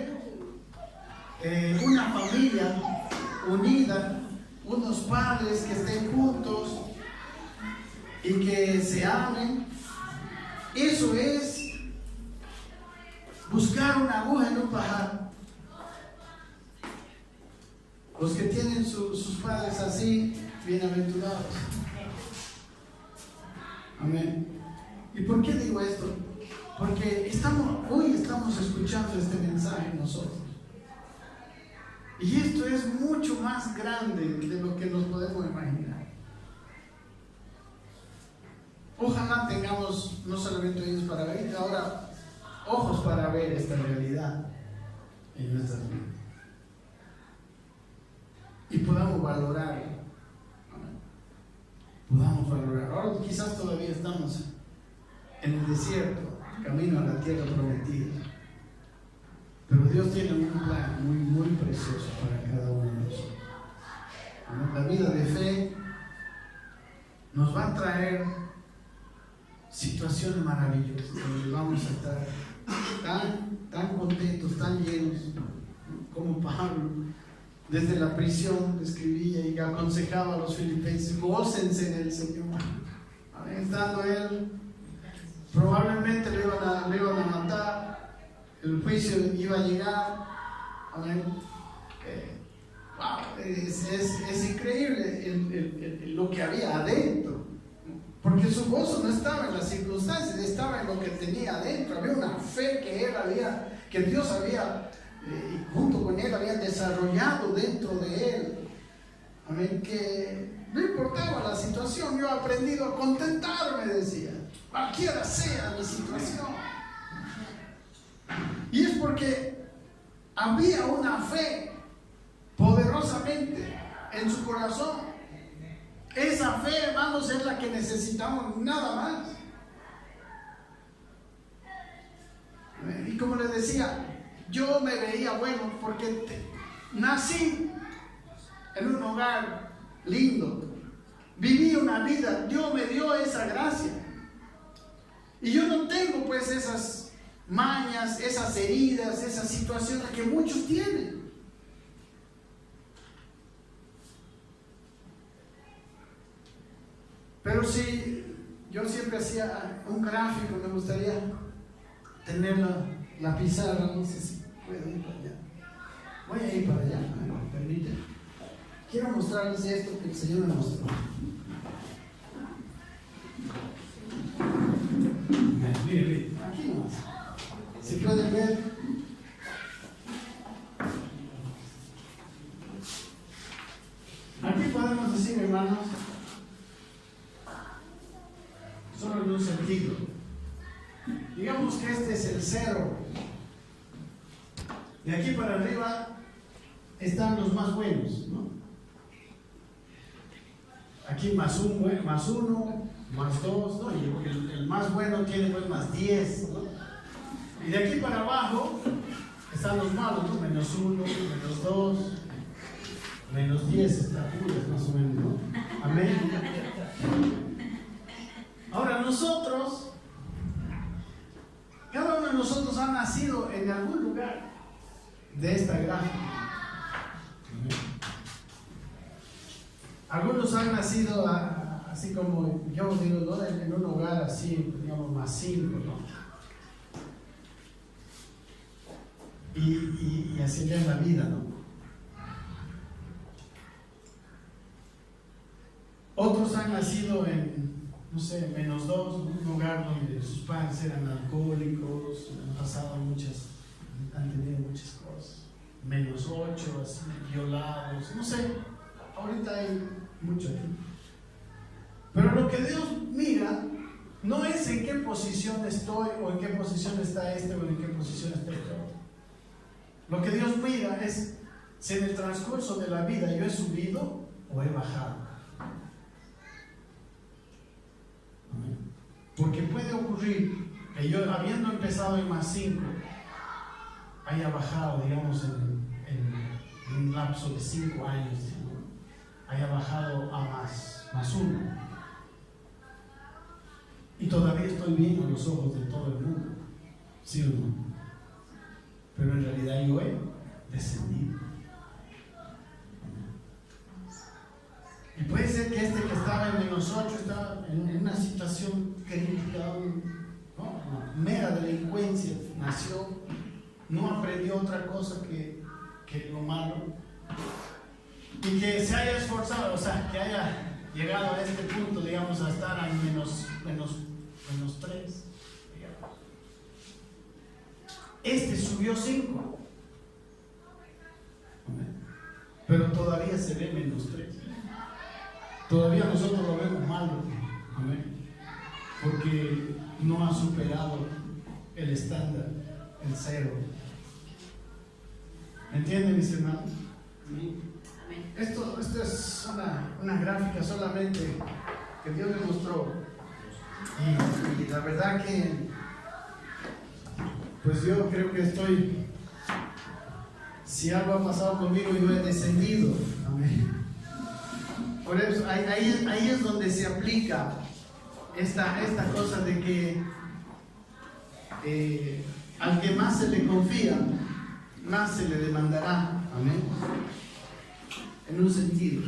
una familia unida, unos padres que estén juntos y que se amen, eso es buscar una aguja en un pajar. Los que tienen sus padres así, bienaventurados. Amén. ¿Y por qué digo esto? Porque hoy estamos escuchando este mensaje nosotros. Y esto es mucho más grande de lo que nos podemos imaginar. Ojalá tengamos no solamente oídos para ver, ahora ojos para ver esta realidad en nuestras vidas. Y podamos valorar. Podamos valorar. Ahora quizás todavía estamos en el desierto, camino a la tierra prometida. Pero Dios tiene un plan muy, muy precioso para cada uno de nosotros. La vida de fe nos va a traer situaciones maravillosas, donde vamos a estar tan contentos, tan llenos, como Pablo desde la prisión escribía y aconsejaba a los filipenses: gócense en el Señor. Estando él, probablemente le iban a matar, el juicio iba a llegar. Amén. Wow, es increíble lo que había adentro, porque su gozo no estaba en las circunstancias, estaba en lo que tenía adentro. Había una fe que Dios había y junto con él habían desarrollado dentro de él. Amén, que no importaba la situación, yo he aprendido a contentarme, decía, cualquiera sea mi situación. Y es porque había una fe poderosamente en su corazón. Esa fe, hermanos, es la que necesitamos, nada más. Y como les decía, yo me veía bueno porque nací en un hogar lindo, viví una vida, Dios me dio esa gracia. Y yo no tengo pues esas mañas, esas heridas, esas situaciones que muchos tienen. Pero si yo siempre hacía un gráfico, me gustaría tener la pizarra, no sé si puedo ir para allá. Voy a ir para allá, me permite. Quiero mostrarles esto que el Señor me mostró. Mire, aquí nomás. Si pueden ver. Aquí podemos decir, hermanos, solo en un sentido. Digamos que este es el cero. De aquí para arriba están los más buenos, ¿no? Aquí más uno, más dos, ¿no? Y el más bueno tiene pues más 10, ¿no? Y de aquí para abajo están los malos, ¿no? Menos 1, menos 2, menos 10 estaturas más o menos, ¿no? Amén. Ahora nosotros, cada uno de nosotros ha nacido en algún lugar de esta gráfica. Algunos han nacido así como yo digo, ¿no? En un hogar así, digamos, más 5, ¿no? Y así es la vida, ¿no? Otros han nacido en, no sé, menos 2, un hogar donde sus padres eran alcohólicos, han tenido muchas cosas. Menos 8, así, violados, no sé, ahorita hay mucho aquí. Pero lo que Dios mira no es en qué posición estoy, o en qué posición está este, o en qué posición está este otro. Lo que Dios mira es si en el transcurso de la vida yo he subido o he bajado. Porque puede ocurrir que yo, habiendo empezado en más 5, haya bajado, digamos, en un lapso de 5 años, ¿no? Haya bajado a más 1. Y todavía estoy bien a los ojos de todo el mundo, ¿sí o no? Pero en realidad yo he descendido. Y puede ser que este que estaba en menos 8 estaba en una situación crítica, ¿no? Mera delincuencia, nació, no aprendió otra cosa que lo malo, y que se haya esforzado, o sea, que haya llegado a este punto, digamos, a estar en menos 3, digamos. Este subió 5, pero todavía se ve menos 3. Todavía nosotros lo vemos malo, amén, porque no ha superado el estándar, el 0. ¿Entienden, mis hermanos? Amén. Esto es una gráfica solamente que Dios me mostró, y la verdad que pues yo creo que si algo ha pasado conmigo, yo he descendido, amén. Por eso, ahí es donde se aplica esta cosa de que al que más se le confía, más se le demandará. Amén. En un sentido.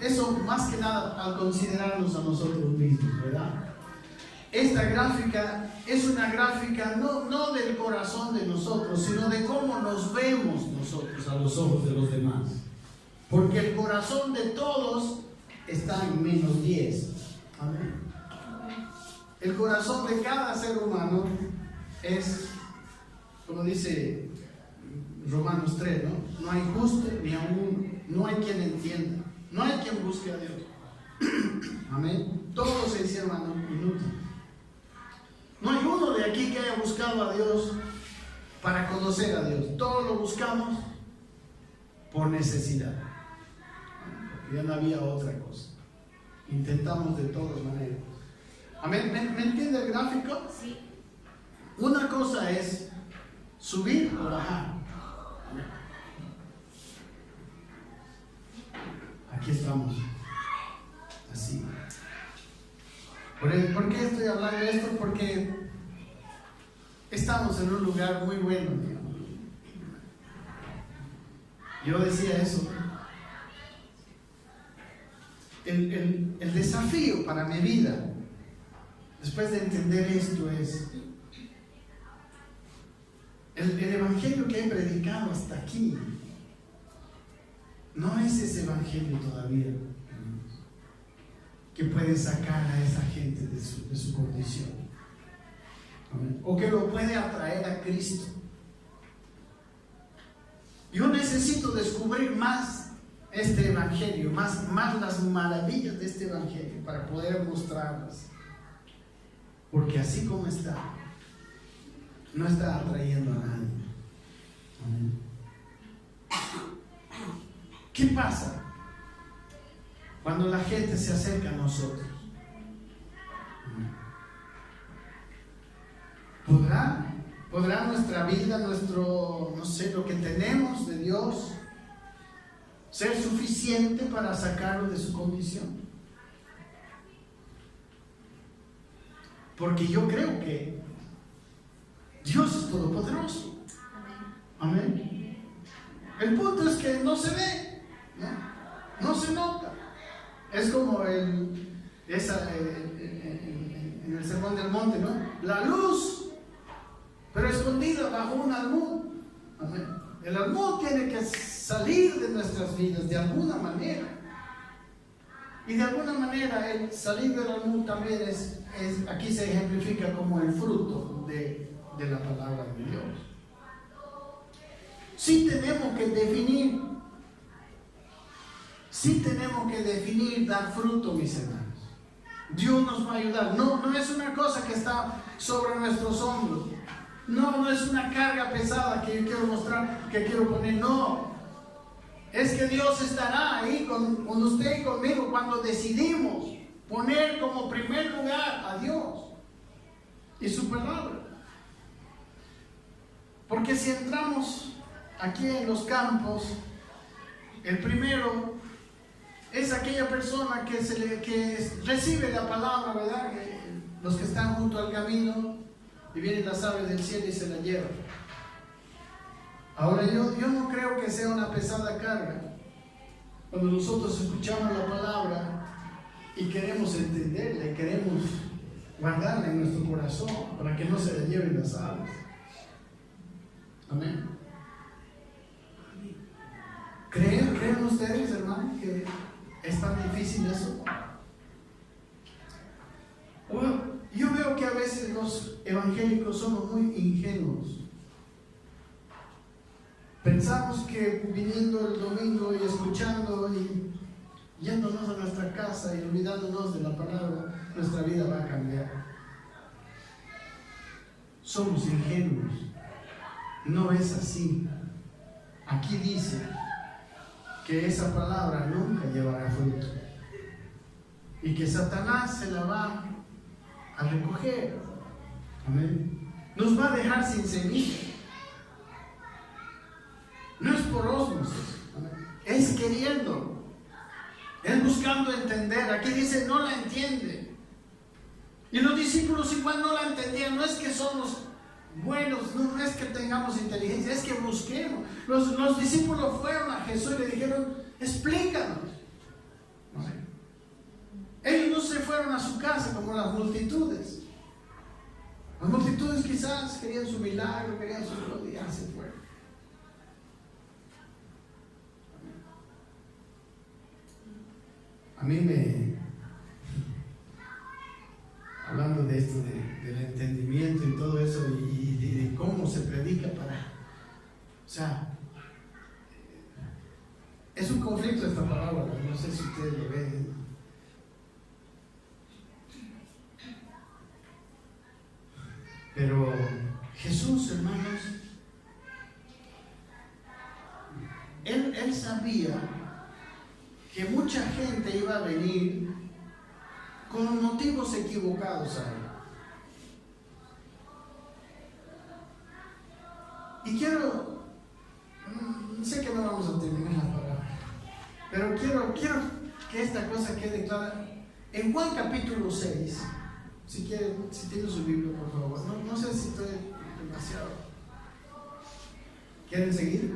Eso más que nada al considerarnos a nosotros mismos, ¿verdad? Esta gráfica es una gráfica no del corazón de nosotros, sino de cómo nos vemos nosotros a los ojos de los demás. Porque el corazón de todos está en menos 10. Amén. El corazón de cada ser humano es, como dice Romanos 3, ¿no? No hay justo ni aún, no hay quien entienda, no hay quien busque a Dios. Amén. Todos se hicieron inútiles. No hay uno de aquí que haya buscado a Dios para conocer a Dios. Todos lo buscamos por necesidad. Ya no había otra cosa. Intentamos de todas maneras. Amén. ¿Me entiende el gráfico? Sí. Una cosa es subir o bajar. Aquí estamos. Así. ¿Por qué estoy hablando de esto? Porque estamos en un lugar muy bueno, digamos. Yo decía eso. El desafío para mi vida, después de entender esto, es el evangelio que he predicado hasta aquí. No es ese evangelio todavía que puede sacar a esa gente de su condición. ¿Amén? O que lo puede atraer a Cristo. Yo necesito descubrir más este evangelio, más las maravillas de este evangelio para poder mostrarlas. Porque así como está, no está atrayendo a nadie. Amén. ¿Qué pasa cuando la gente se acerca a nosotros? ¿Podrá nuestra vida, no sé, lo que tenemos de Dios, ser suficiente para sacarlo de su condición? Porque yo creo que Dios es todopoderoso. Amén. El punto es que no se ve, no se nota. Es como en el Sermón del Monte, ¿no? La luz, pero escondida bajo un almud. Amén. El almud tiene que salir de nuestras vidas de alguna manera. Y de alguna manera el salir del almud también es aquí se ejemplifica como el fruto de la palabra de Dios. Sí tenemos que definir, dar fruto, mis hermanos. Dios nos va a ayudar. No es una cosa que está sobre nuestros hombros. No es una carga pesada que yo quiero mostrar, que quiero poner. No. Es que Dios estará ahí con usted y conmigo cuando decidimos poner como primer lugar a Dios y su palabra. Porque si entramos aquí en los campos, el primero es aquella persona que recibe la palabra, ¿verdad? Los que están junto al camino y vienen las aves del cielo y se la llevan. Ahora yo no creo que sea una pesada carga cuando nosotros escuchamos la palabra y queremos entenderla y queremos guardarla en nuestro corazón para que no se la lleven las aves. Amén. ¿Creen ustedes, hermanos, que es tan difícil eso? Bueno, yo veo que a veces los evangélicos somos muy ingenuos. Pensamos que viniendo el domingo y escuchando y yéndonos a nuestra casa y olvidándonos de la palabra, nuestra vida va a cambiar. Somos ingenuos. No es así. Aquí dice que esa palabra nunca llevará fruto y que Satanás se la va a recoger. Amén. Nos va a dejar sin semilla. No es por ósmosis, es queriendo, es buscando entender. Aquí dice no la entiende, y los discípulos igual no la entendían. No es que somos buenos, no es que tengamos inteligencia, es que busquemos. Los discípulos fueron a Jesús y le dijeron explícanos. Ellos no se fueron a su casa como las multitudes. Las multitudes quizás querían su milagro, querían su gloria, y ya se fueron. A mí hablando de esto, del entendimiento y todo eso, y de cómo cómo se predica para... O sea, es un conflicto esta parábola, no sé si ustedes lo ven. Pero Jesús, hermanos, Él sabía que mucha gente iba a venir con motivos equivocados a Él. Y quiero, sé que no vamos a terminar la palabra, pero quiero que esta cosa quede clara. En Juan capítulo 6, si tienen su Biblia, por favor. No sé si estoy demasiado. ¿Quieren seguir?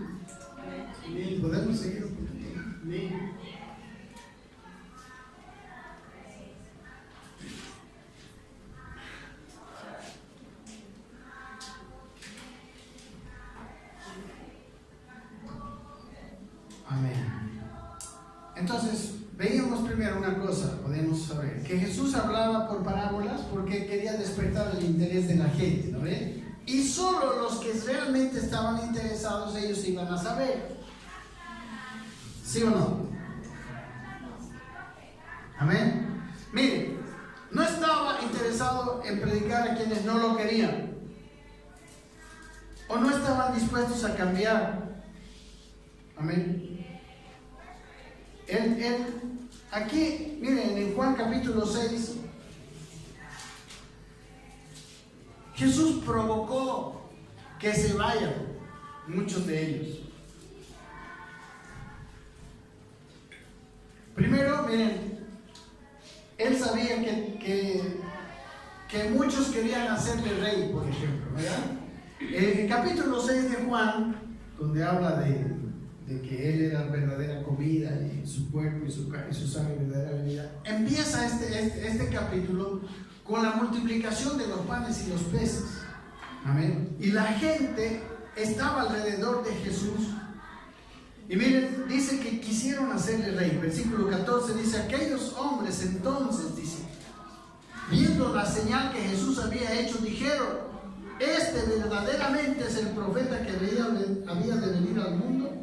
¿Podemos seguir un poquito? Amén. Entonces, veíamos primero una cosa, podemos saber, que Jesús hablaba por parábolas porque quería despertar el interés de la gente, ¿no ve? Y solo los que realmente estaban interesados, ellos iban a saber. ¿Sí o no? Amén. Mire, no estaba interesado en predicar a quienes no lo querían, o no estaban dispuestos a cambiar. Amén. Aquí, miren, en Juan capítulo 6, Jesús provocó que se vayan muchos de ellos. Primero, miren, Él sabía que muchos querían hacerle rey, por ejemplo, ¿verdad? En el capítulo 6 de Juan, donde habla de que Él era la verdadera comida, y su cuerpo y su sangre verdadera bebida, empieza este capítulo con la multiplicación de los panes y los peces. Amén. Y la gente estaba alrededor de Jesús. Y miren, dice que quisieron hacerle rey. Versículo 14 dice: aquellos hombres entonces, dice, viendo la señal que Jesús había hecho, dijeron: este verdaderamente es el profeta que había de venir al mundo.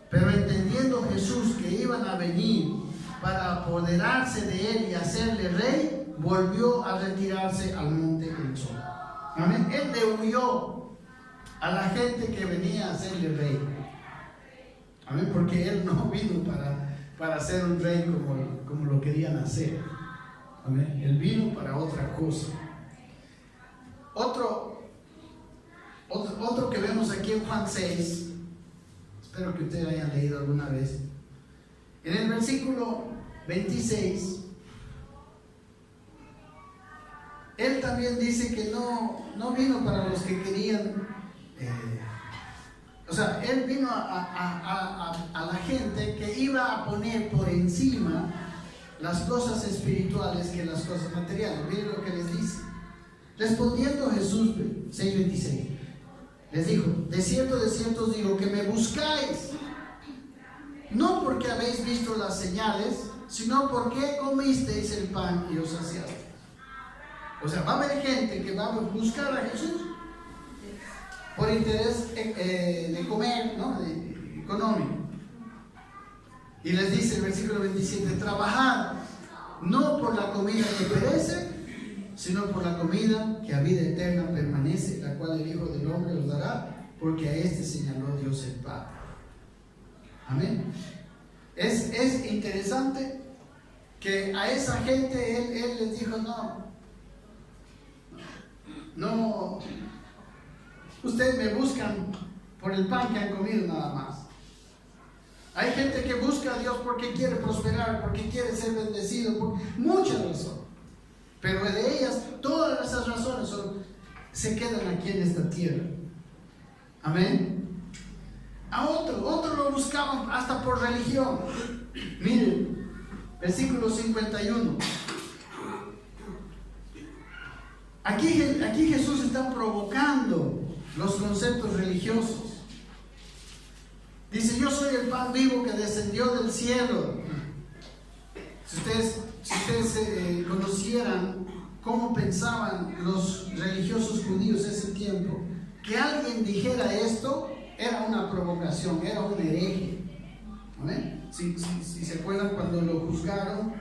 Pero entendiendo Jesús que iban a venir para apoderarse de él y hacerle rey, volvió a retirarse al monte del sol. Amén. Él le huyó a la gente que venía a hacerle rey. Amén. Porque él no vino para ser un rey como lo querían hacer. Amén. Él vino para otra cosa. Otro que vemos aquí en Juan 6. Espero que ustedes hayan leído alguna vez. En el versículo 26, Él también dice que no vino para los que querían, Él vino a la gente que iba a poner por encima las cosas espirituales que las cosas materiales. Miren lo que les dice. Respondiendo Jesús, 6:26. Les dijo: de cierto os digo que me buscáis, no porque habéis visto las señales, sino porque comisteis el pan y os saciasteis. O sea, va a haber gente que va a buscar a Jesús por interés de comer, ¿no? Económico. Y les dice el versículo 27: trabajad no por la comida que perece, sino por la comida que a vida eterna permanece, la cual el Hijo del Hombre os dará, porque a este señaló Dios el Padre. Amén. Es interesante que a esa gente Él les dijo: no, ustedes me buscan por el pan que han comido nada más. Hay gente que busca a Dios porque quiere prosperar, porque quiere ser bendecido, por muchas razones. Pero de ellas, todas esas razones se quedan aquí en esta tierra. Amén. A otro lo buscaban hasta por religión. Miren, versículo 51. Aquí Jesús está provocando los conceptos religiosos. Dice: yo soy el pan vivo que descendió del cielo. Si ustedes conocieran cómo pensaban los religiosos judíos ese tiempo, que alguien dijera esto era una provocación, era un hereje. ¿Amén? Si se acuerdan cuando lo juzgaron,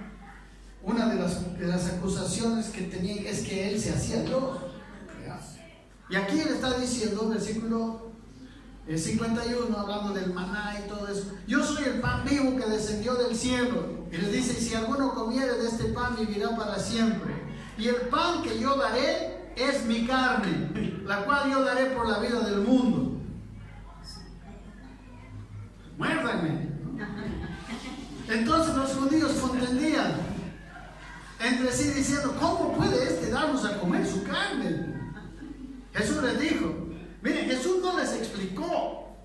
una de las acusaciones que tenían es que él se hacía Dios. Y aquí él está diciendo, versículo 51, hablando del maná y todo eso: yo soy el pan vivo que descendió del cielo. Y les dice: si alguno comiere de este pan, vivirá para siempre. Y el pan que yo daré es mi carne, la cual yo daré por la vida del mundo. Muérdanme. Entonces los judíos contendían entre sí diciendo: ¿cómo puede este darnos a comer su carne? Jesús les dijo, miren, Jesús no les explicó.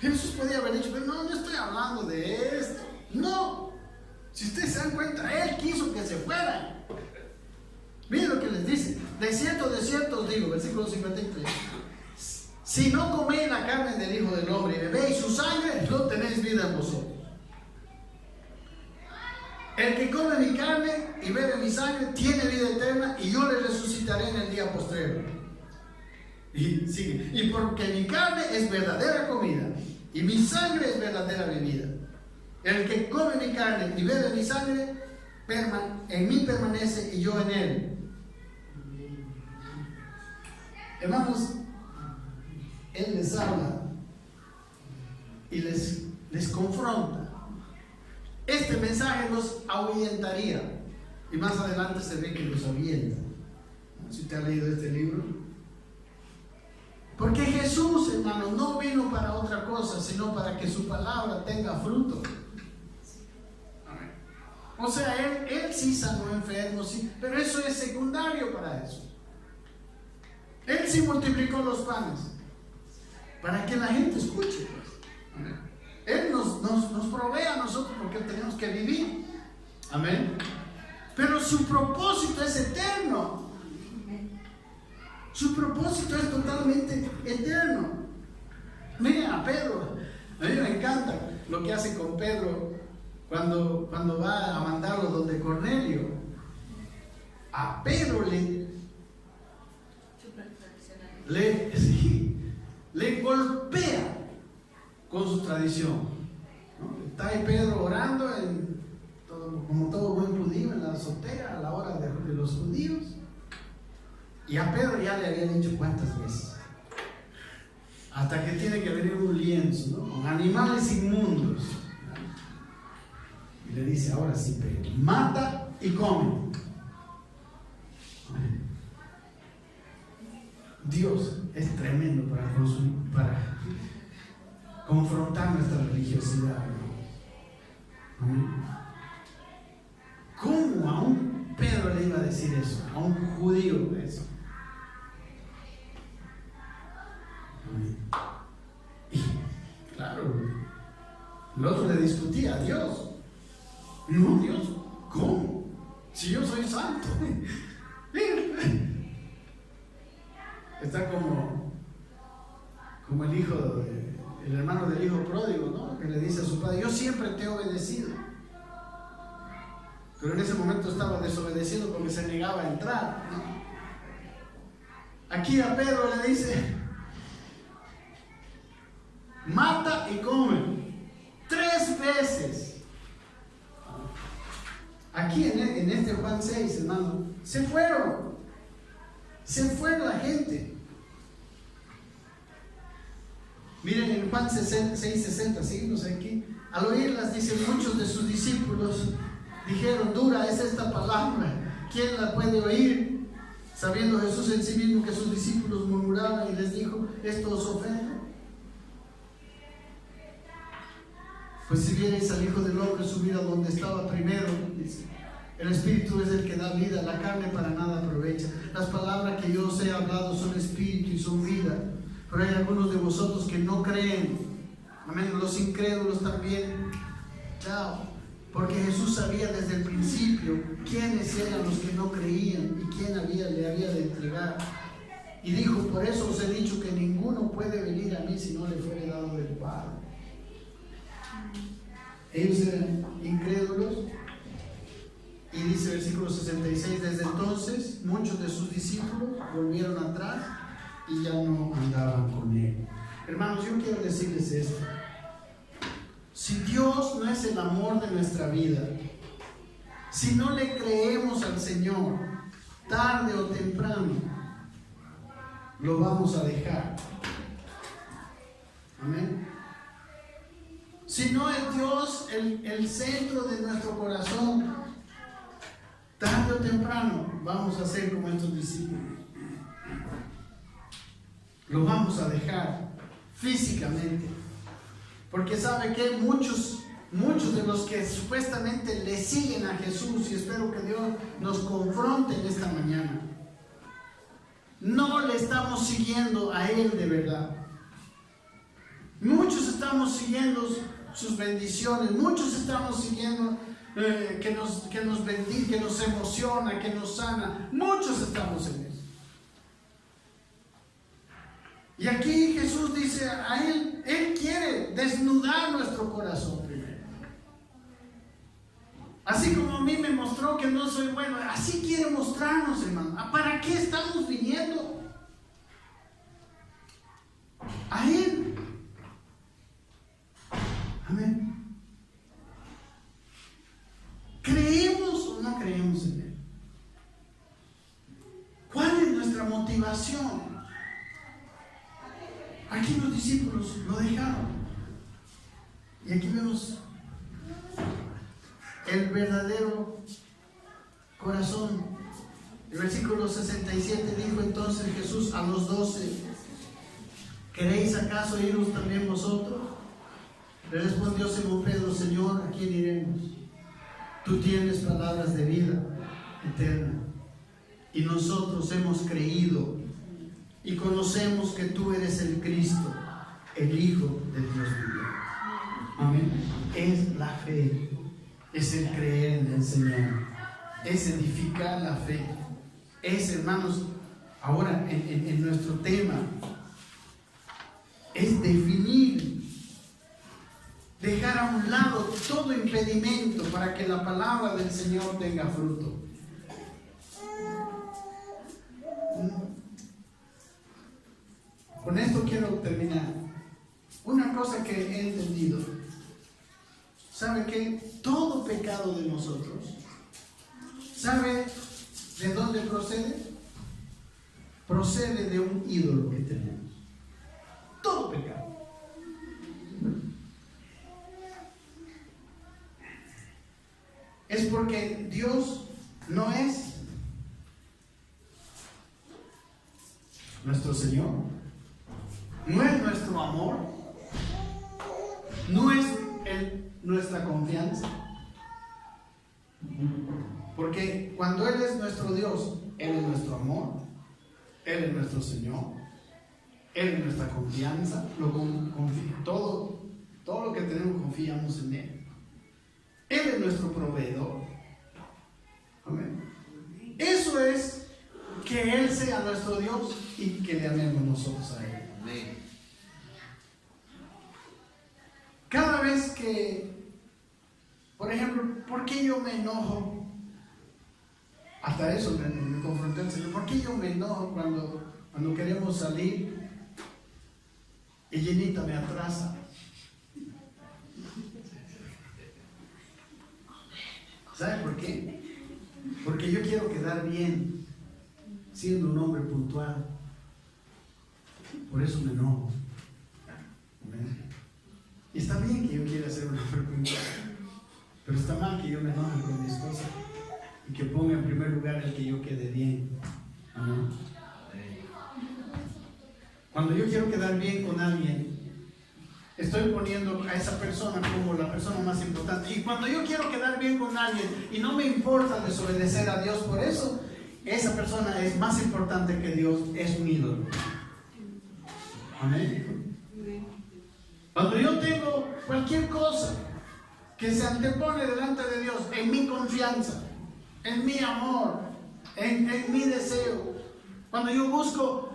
Jesús podía haber dicho: pero no estoy hablando de esto. No, si ustedes se dan cuenta, Él quiso que se fueran. Miren lo que les dice: de cierto os digo, versículo 53, si no coméis la carne del Hijo del Hombre y bebéis su sangre, no tenéis vida en vosotros. El que come mi carne y bebe mi sangre tiene vida eterna, y yo le resucitaré en el día postrero. Y sigue: y porque mi carne es verdadera comida y mi sangre es verdadera bebida. El que come mi carne y bebe mi sangre, en mí permanece y yo en él. Hermanos, Él les habla y les confronta. Este mensaje los ahuyentaría, y más adelante se ve que los ahuyenta. Si usted ha leído este libro, porque Jesús, hermano, no vino para otra cosa, sino para que su palabra tenga fruto. O sea, él sí sanó enfermos, sí, pero eso es secundario para eso. Él sí multiplicó los panes para que la gente escuche, pues. Él nos provee a nosotros porque tenemos que vivir. Amén. Pero su propósito es eterno. Su propósito es totalmente eterno. Miren a Pedro. A mí me encanta lo que hace con Pedro cuando va a mandarlo donde Cornelio. A Pedro le golpea con su tradición, ¿no? Está ahí Pedro orando como todo buen judío en la azotea a la hora de los judíos, y a Pedro ya le había dicho cuántas veces, hasta que tiene que venir un lienzo, ¿no?, con animales inmundos, ¿no? Y le dice: ahora sí, Pedro, mata y come. Dios es tremendo para confrontar nuestra religiosidad. ¿Cómo a un Pedro le iba a decir eso? A un judío eso. Y claro, el otro le discutía a Dios. No, Dios, ¿cómo? Si yo soy santo. Está como el hijo el hermano del hijo pródigo, ¿no?, que le dice a su padre: yo siempre te he obedecido. Pero en ese momento estaba desobedeciendo porque se negaba a entrar, ¿no? Aquí a Pedro le dice: mata y come. 3 veces. Aquí en este Juan 6, hermano, se fueron la gente. Miren en Juan 6:60, seguimos aquí. Al oírlas, dicen, muchos de sus discípulos dijeron: dura es esta palabra, ¿quién la puede oír? Sabiendo Jesús en sí mismo que sus discípulos murmuraban, y les dijo: ¿esto os ofende? Pues si vierais al Hijo del Hombre subir a donde estaba primero, dice, el Espíritu es el que da vida, la carne para nada aprovecha. Las palabras que yo os he hablado son espíritu y son vida. Pero hay algunos de vosotros que no creen. Amén. Los incrédulos también. Chao. Porque Jesús sabía desde el principio quiénes eran los que no creían y quién le había de entregar. Y dijo: por eso os he dicho que ninguno puede venir a mí si no le fuere dado del Padre. Ellos eran incrédulos. Y dice versículo 66: desde entonces muchos de sus discípulos volvieron atrás y ya no andaban con él. Hermanos, yo quiero decirles esto. Si Dios no es el amor de nuestra vida, si no le creemos al Señor, tarde o temprano, lo vamos a dejar. Amén. Si no es Dios el centro de nuestro corazón, tarde o temprano vamos a ser como estos discípulos. Lo vamos a dejar físicamente. Porque sabe que muchos de los que supuestamente le siguen a Jesús, y espero que Dios nos confronte en esta mañana, no le estamos siguiendo a Él de verdad. Muchos estamos siguiendo sus bendiciones, muchos estamos siguiendo que nos bendiga, que nos emociona, que nos sana. Muchos estamos en eso. Y aquí Jesús dice a Él quiere desnudar nuestro corazón primero. Así como a mí me mostró que no soy bueno, así quiere mostrarnos, hermano. ¿Para qué estamos viniendo? A Él. Amén. ¿Creemos o no creemos en Él? ¿Cuál es nuestra motivación? Aquí los discípulos lo dejaron. Y aquí vemos el verdadero corazón. El versículo 67 dijo entonces Jesús a los 12: ¿queréis acaso iros también vosotros? Le respondió Simón Pedro: Señor, ¿a quién iremos? Tú tienes palabras de vida eterna, y nosotros hemos creído y conocemos que tú eres el Cristo, el Hijo de Dios vivo. Amén. Es la fe, es el creer en el Señor, es edificar la fe, es, hermanos, ahora en nuestro tema, es definir, dejar a un lado todo impedimento para que la palabra del Señor tenga fruto. Con esto quiero terminar. Una cosa que he entendido. ¿Sabe qué? Todo pecado de nosotros, ¿sabe de dónde procede? Procede de un ídolo que tenemos. Todo pecado. Es porque Dios no es nuestro Señor, no es nuestro amor, no es nuestra confianza. Porque cuando Él es nuestro Dios, Él es nuestro amor, Él es nuestro Señor, Él es nuestra confianza, todo lo que tenemos confiamos en Él. Él es nuestro proveedor. Amén. Eso es que Él sea nuestro Dios y que le amemos nosotros a Él. Amén. Cada vez que, por ejemplo, ¿por qué yo me enojo? Hasta eso me confronté al Señor. ¿Por qué yo me enojo cuando queremos salir y Jenita me atrasa? ¿Sabe por qué? Porque yo quiero quedar bien, siendo un hombre puntual. Por eso me enojo. Y está bien que yo quiera ser un hombre puntual, pero está mal que yo me enoje con mi esposa y que ponga en primer lugar el que yo quede bien. Amén. Cuando yo quiero quedar bien con alguien, estoy poniendo a esa persona como la persona más importante. Y cuando yo quiero quedar bien con alguien y no me importa desobedecer a Dios por eso, esa persona es más importante que Dios, es un ídolo. Amén. Cuando yo tengo cualquier cosa que se antepone delante de Dios, en mi confianza, en mi amor, en mi deseo, cuando yo busco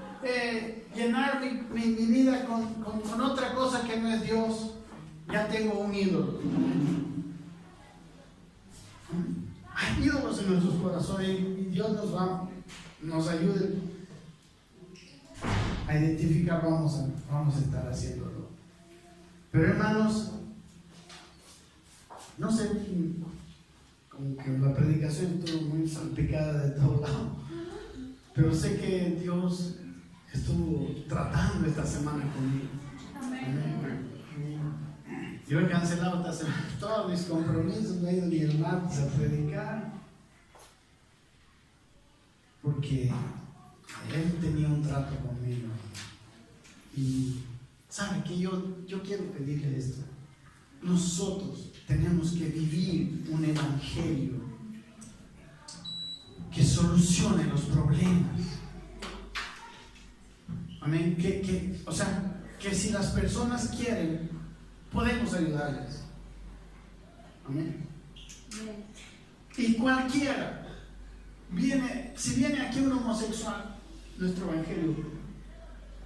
llenar mi vida con otra cosa que no es Dios, ya tengo un ídolo. Hay ídolos en nuestros corazones y Dios nos ayude. a identificar, vamos a estar haciéndolo. Pero hermanos, no sé, como que la predicación estuvo muy salpicada de todo lado, pero sé que Dios estuvo tratando esta semana conmigo. Amén. Yo he cancelado esta semana todos mis compromisos, no he ido ni el martes a predicar, porque Él tenía un trato conmigo. Y sabe que yo quiero pedirle esto. Nosotros tenemos que vivir un evangelio que solucione los problemas. Amén. O sea, que si las personas quieren, podemos ayudarles. Amén. Y cualquiera si viene aquí un homosexual, nuestro evangelio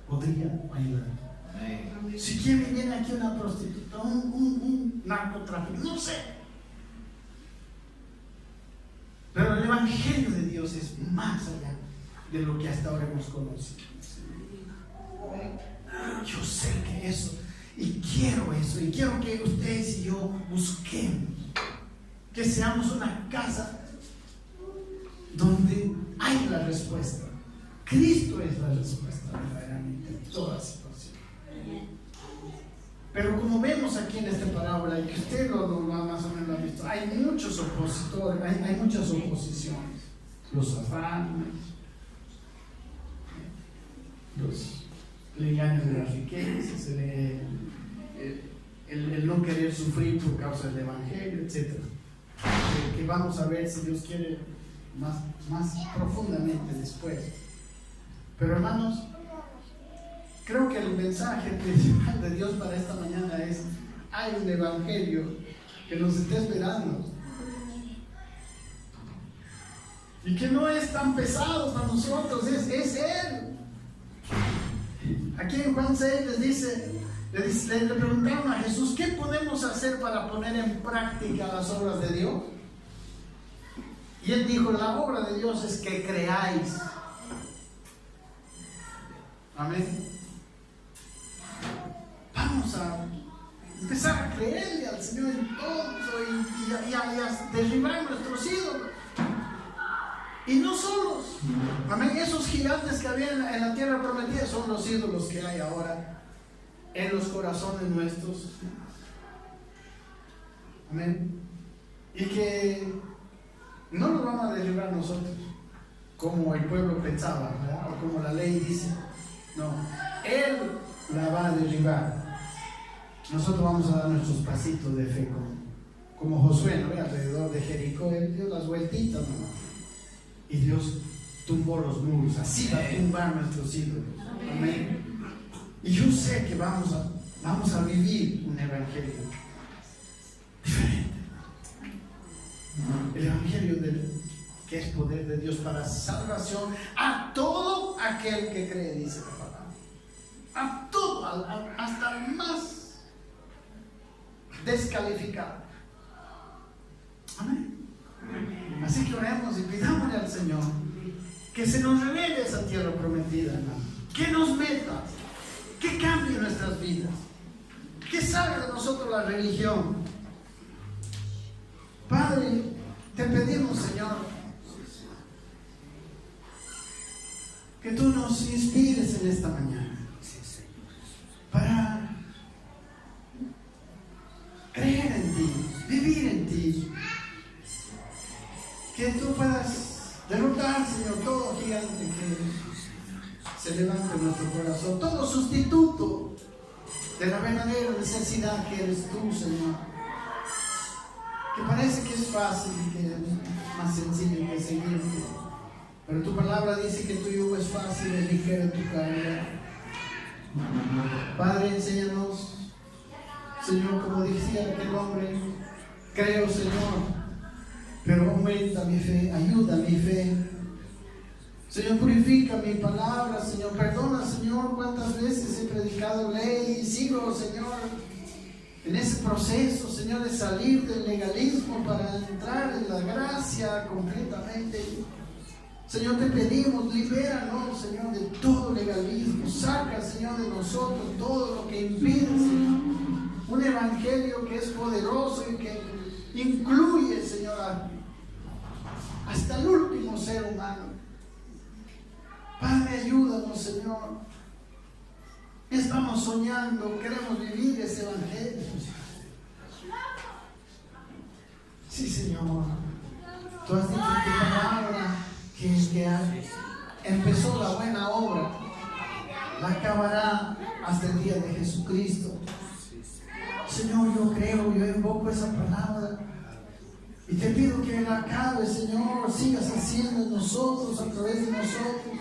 podría ayudar. Si viene aquí una prostituta, un narcotraficante, no sé. Pero el evangelio de Dios es más allá de lo que hasta ahora hemos conocido. Yo sé que eso, y quiero que ustedes y yo busquemos, que seamos una casa donde hay la respuesta. Cristo es la respuesta verdaderamente en toda situación. Pero como vemos aquí en esta parábola, y que usted lo más o menos lo ha visto, hay muchos opositores, hay muchas oposiciones. Los afanes, los engaños de las riquezas, el no querer sufrir por causa del evangelio, etc. Que vamos a ver si Dios quiere más profundamente después. Pero hermanos, creo que el mensaje principal de Dios para esta mañana es: hay un evangelio que nos está esperando y que no es tan pesado para nosotros, es Él. Aquí en Juan 6 le preguntaron a Jesús: ¿qué podemos hacer para poner en práctica las obras de Dios? Y Él dijo: la obra de Dios es que creáis. Amén. Vamos a empezar a creerle al Señor en todo y a derribar nuestros ídolos. Y no solos. Amén. Esos gigantes que había en la tierra prometida son los ídolos que hay ahora en los corazones nuestros. Amén. Y que no los vamos a derribar nosotros, como el pueblo pensaba, ¿verdad? O como la ley dice. No, Él la va a derribar. Nosotros vamos a dar nuestros pasitos de fe, como Josué, ¿no? Alrededor de Jericó, Él dio las vueltitas, ¿no? Y Dios tumbó los muros. Así va a tumbar nuestros ídolos. Amén. Y yo sé que vamos a vivir un evangelio diferente. El evangelio que es poder de Dios para salvación a todo aquel que cree, dice la palabra. A todo, hasta el más descalificado. Amén. Así que oremos y pidámosle al Señor que se nos revele esa tierra prometida, hermano. Que nos meta, que cambie nuestras vidas, que salga de nosotros la religión. Padre, te pedimos, Señor, que tú nos inspires en esta mañana para creer en ti, vivir en ti, que tú puedas derrotar, Señor, todo gigante que se levanta en nuestro corazón, todo sustituto de la verdadera necesidad que eres tú, Señor, que parece que es fácil y que es más sencillo que seguirte, pero tu palabra dice que tu yugo es fácil y ligero tu carga. Padre, enséñanos, Señor, como decía aquel hombre: creo, Señor, pero aumenta mi fe, ayuda mi fe. Señor, purifica mi palabra, Señor, perdona, Señor, cuántas veces he predicado ley y sigo, Señor, en ese proceso, Señor, de salir del legalismo para entrar en la gracia completamente. Señor, te pedimos, libéranos, Señor, de todo legalismo, saca, Señor, de nosotros todo lo que impide, Señor. Un evangelio que es poderoso y que incluye, Señor, hasta el último ser humano. Padre, ayúdanos, Señor. Estamos soñando, queremos vivir ese evangelio. Sí, Señor. Tú has dicho en tu palabra que empezó la buena obra, la acabará hasta el día de Jesucristo. Señor, yo creo, yo invoco esa palabra y te pido que la acabes, Señor, sigas haciendo en nosotros, a través de nosotros,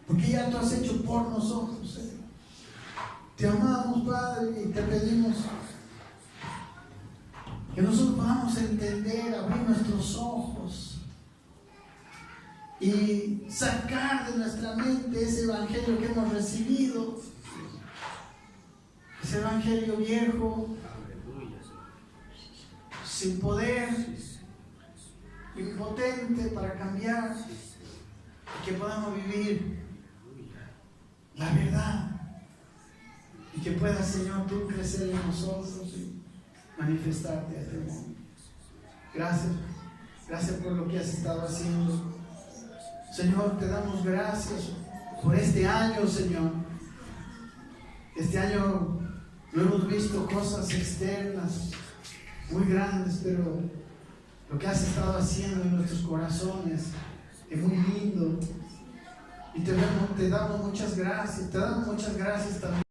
porque ya tú has hecho por nosotros, Señor. Te amamos, Padre, y te pedimos que nosotros podamos entender, abrir nuestros ojos y sacar de nuestra mente ese evangelio que hemos recibido, ese evangelio viejo, sin poder, impotente para cambiar, y que podamos vivir la verdad, y que puedas, Señor, tú crecer en nosotros y manifestarte a este mundo. Gracias por lo que has estado haciendo. Señor, te damos gracias por este año, Señor. Este año no hemos visto cosas externas muy grandes, pero lo que has estado haciendo en nuestros corazones es muy lindo. Y te damos muchas gracias. Te damos muchas gracias también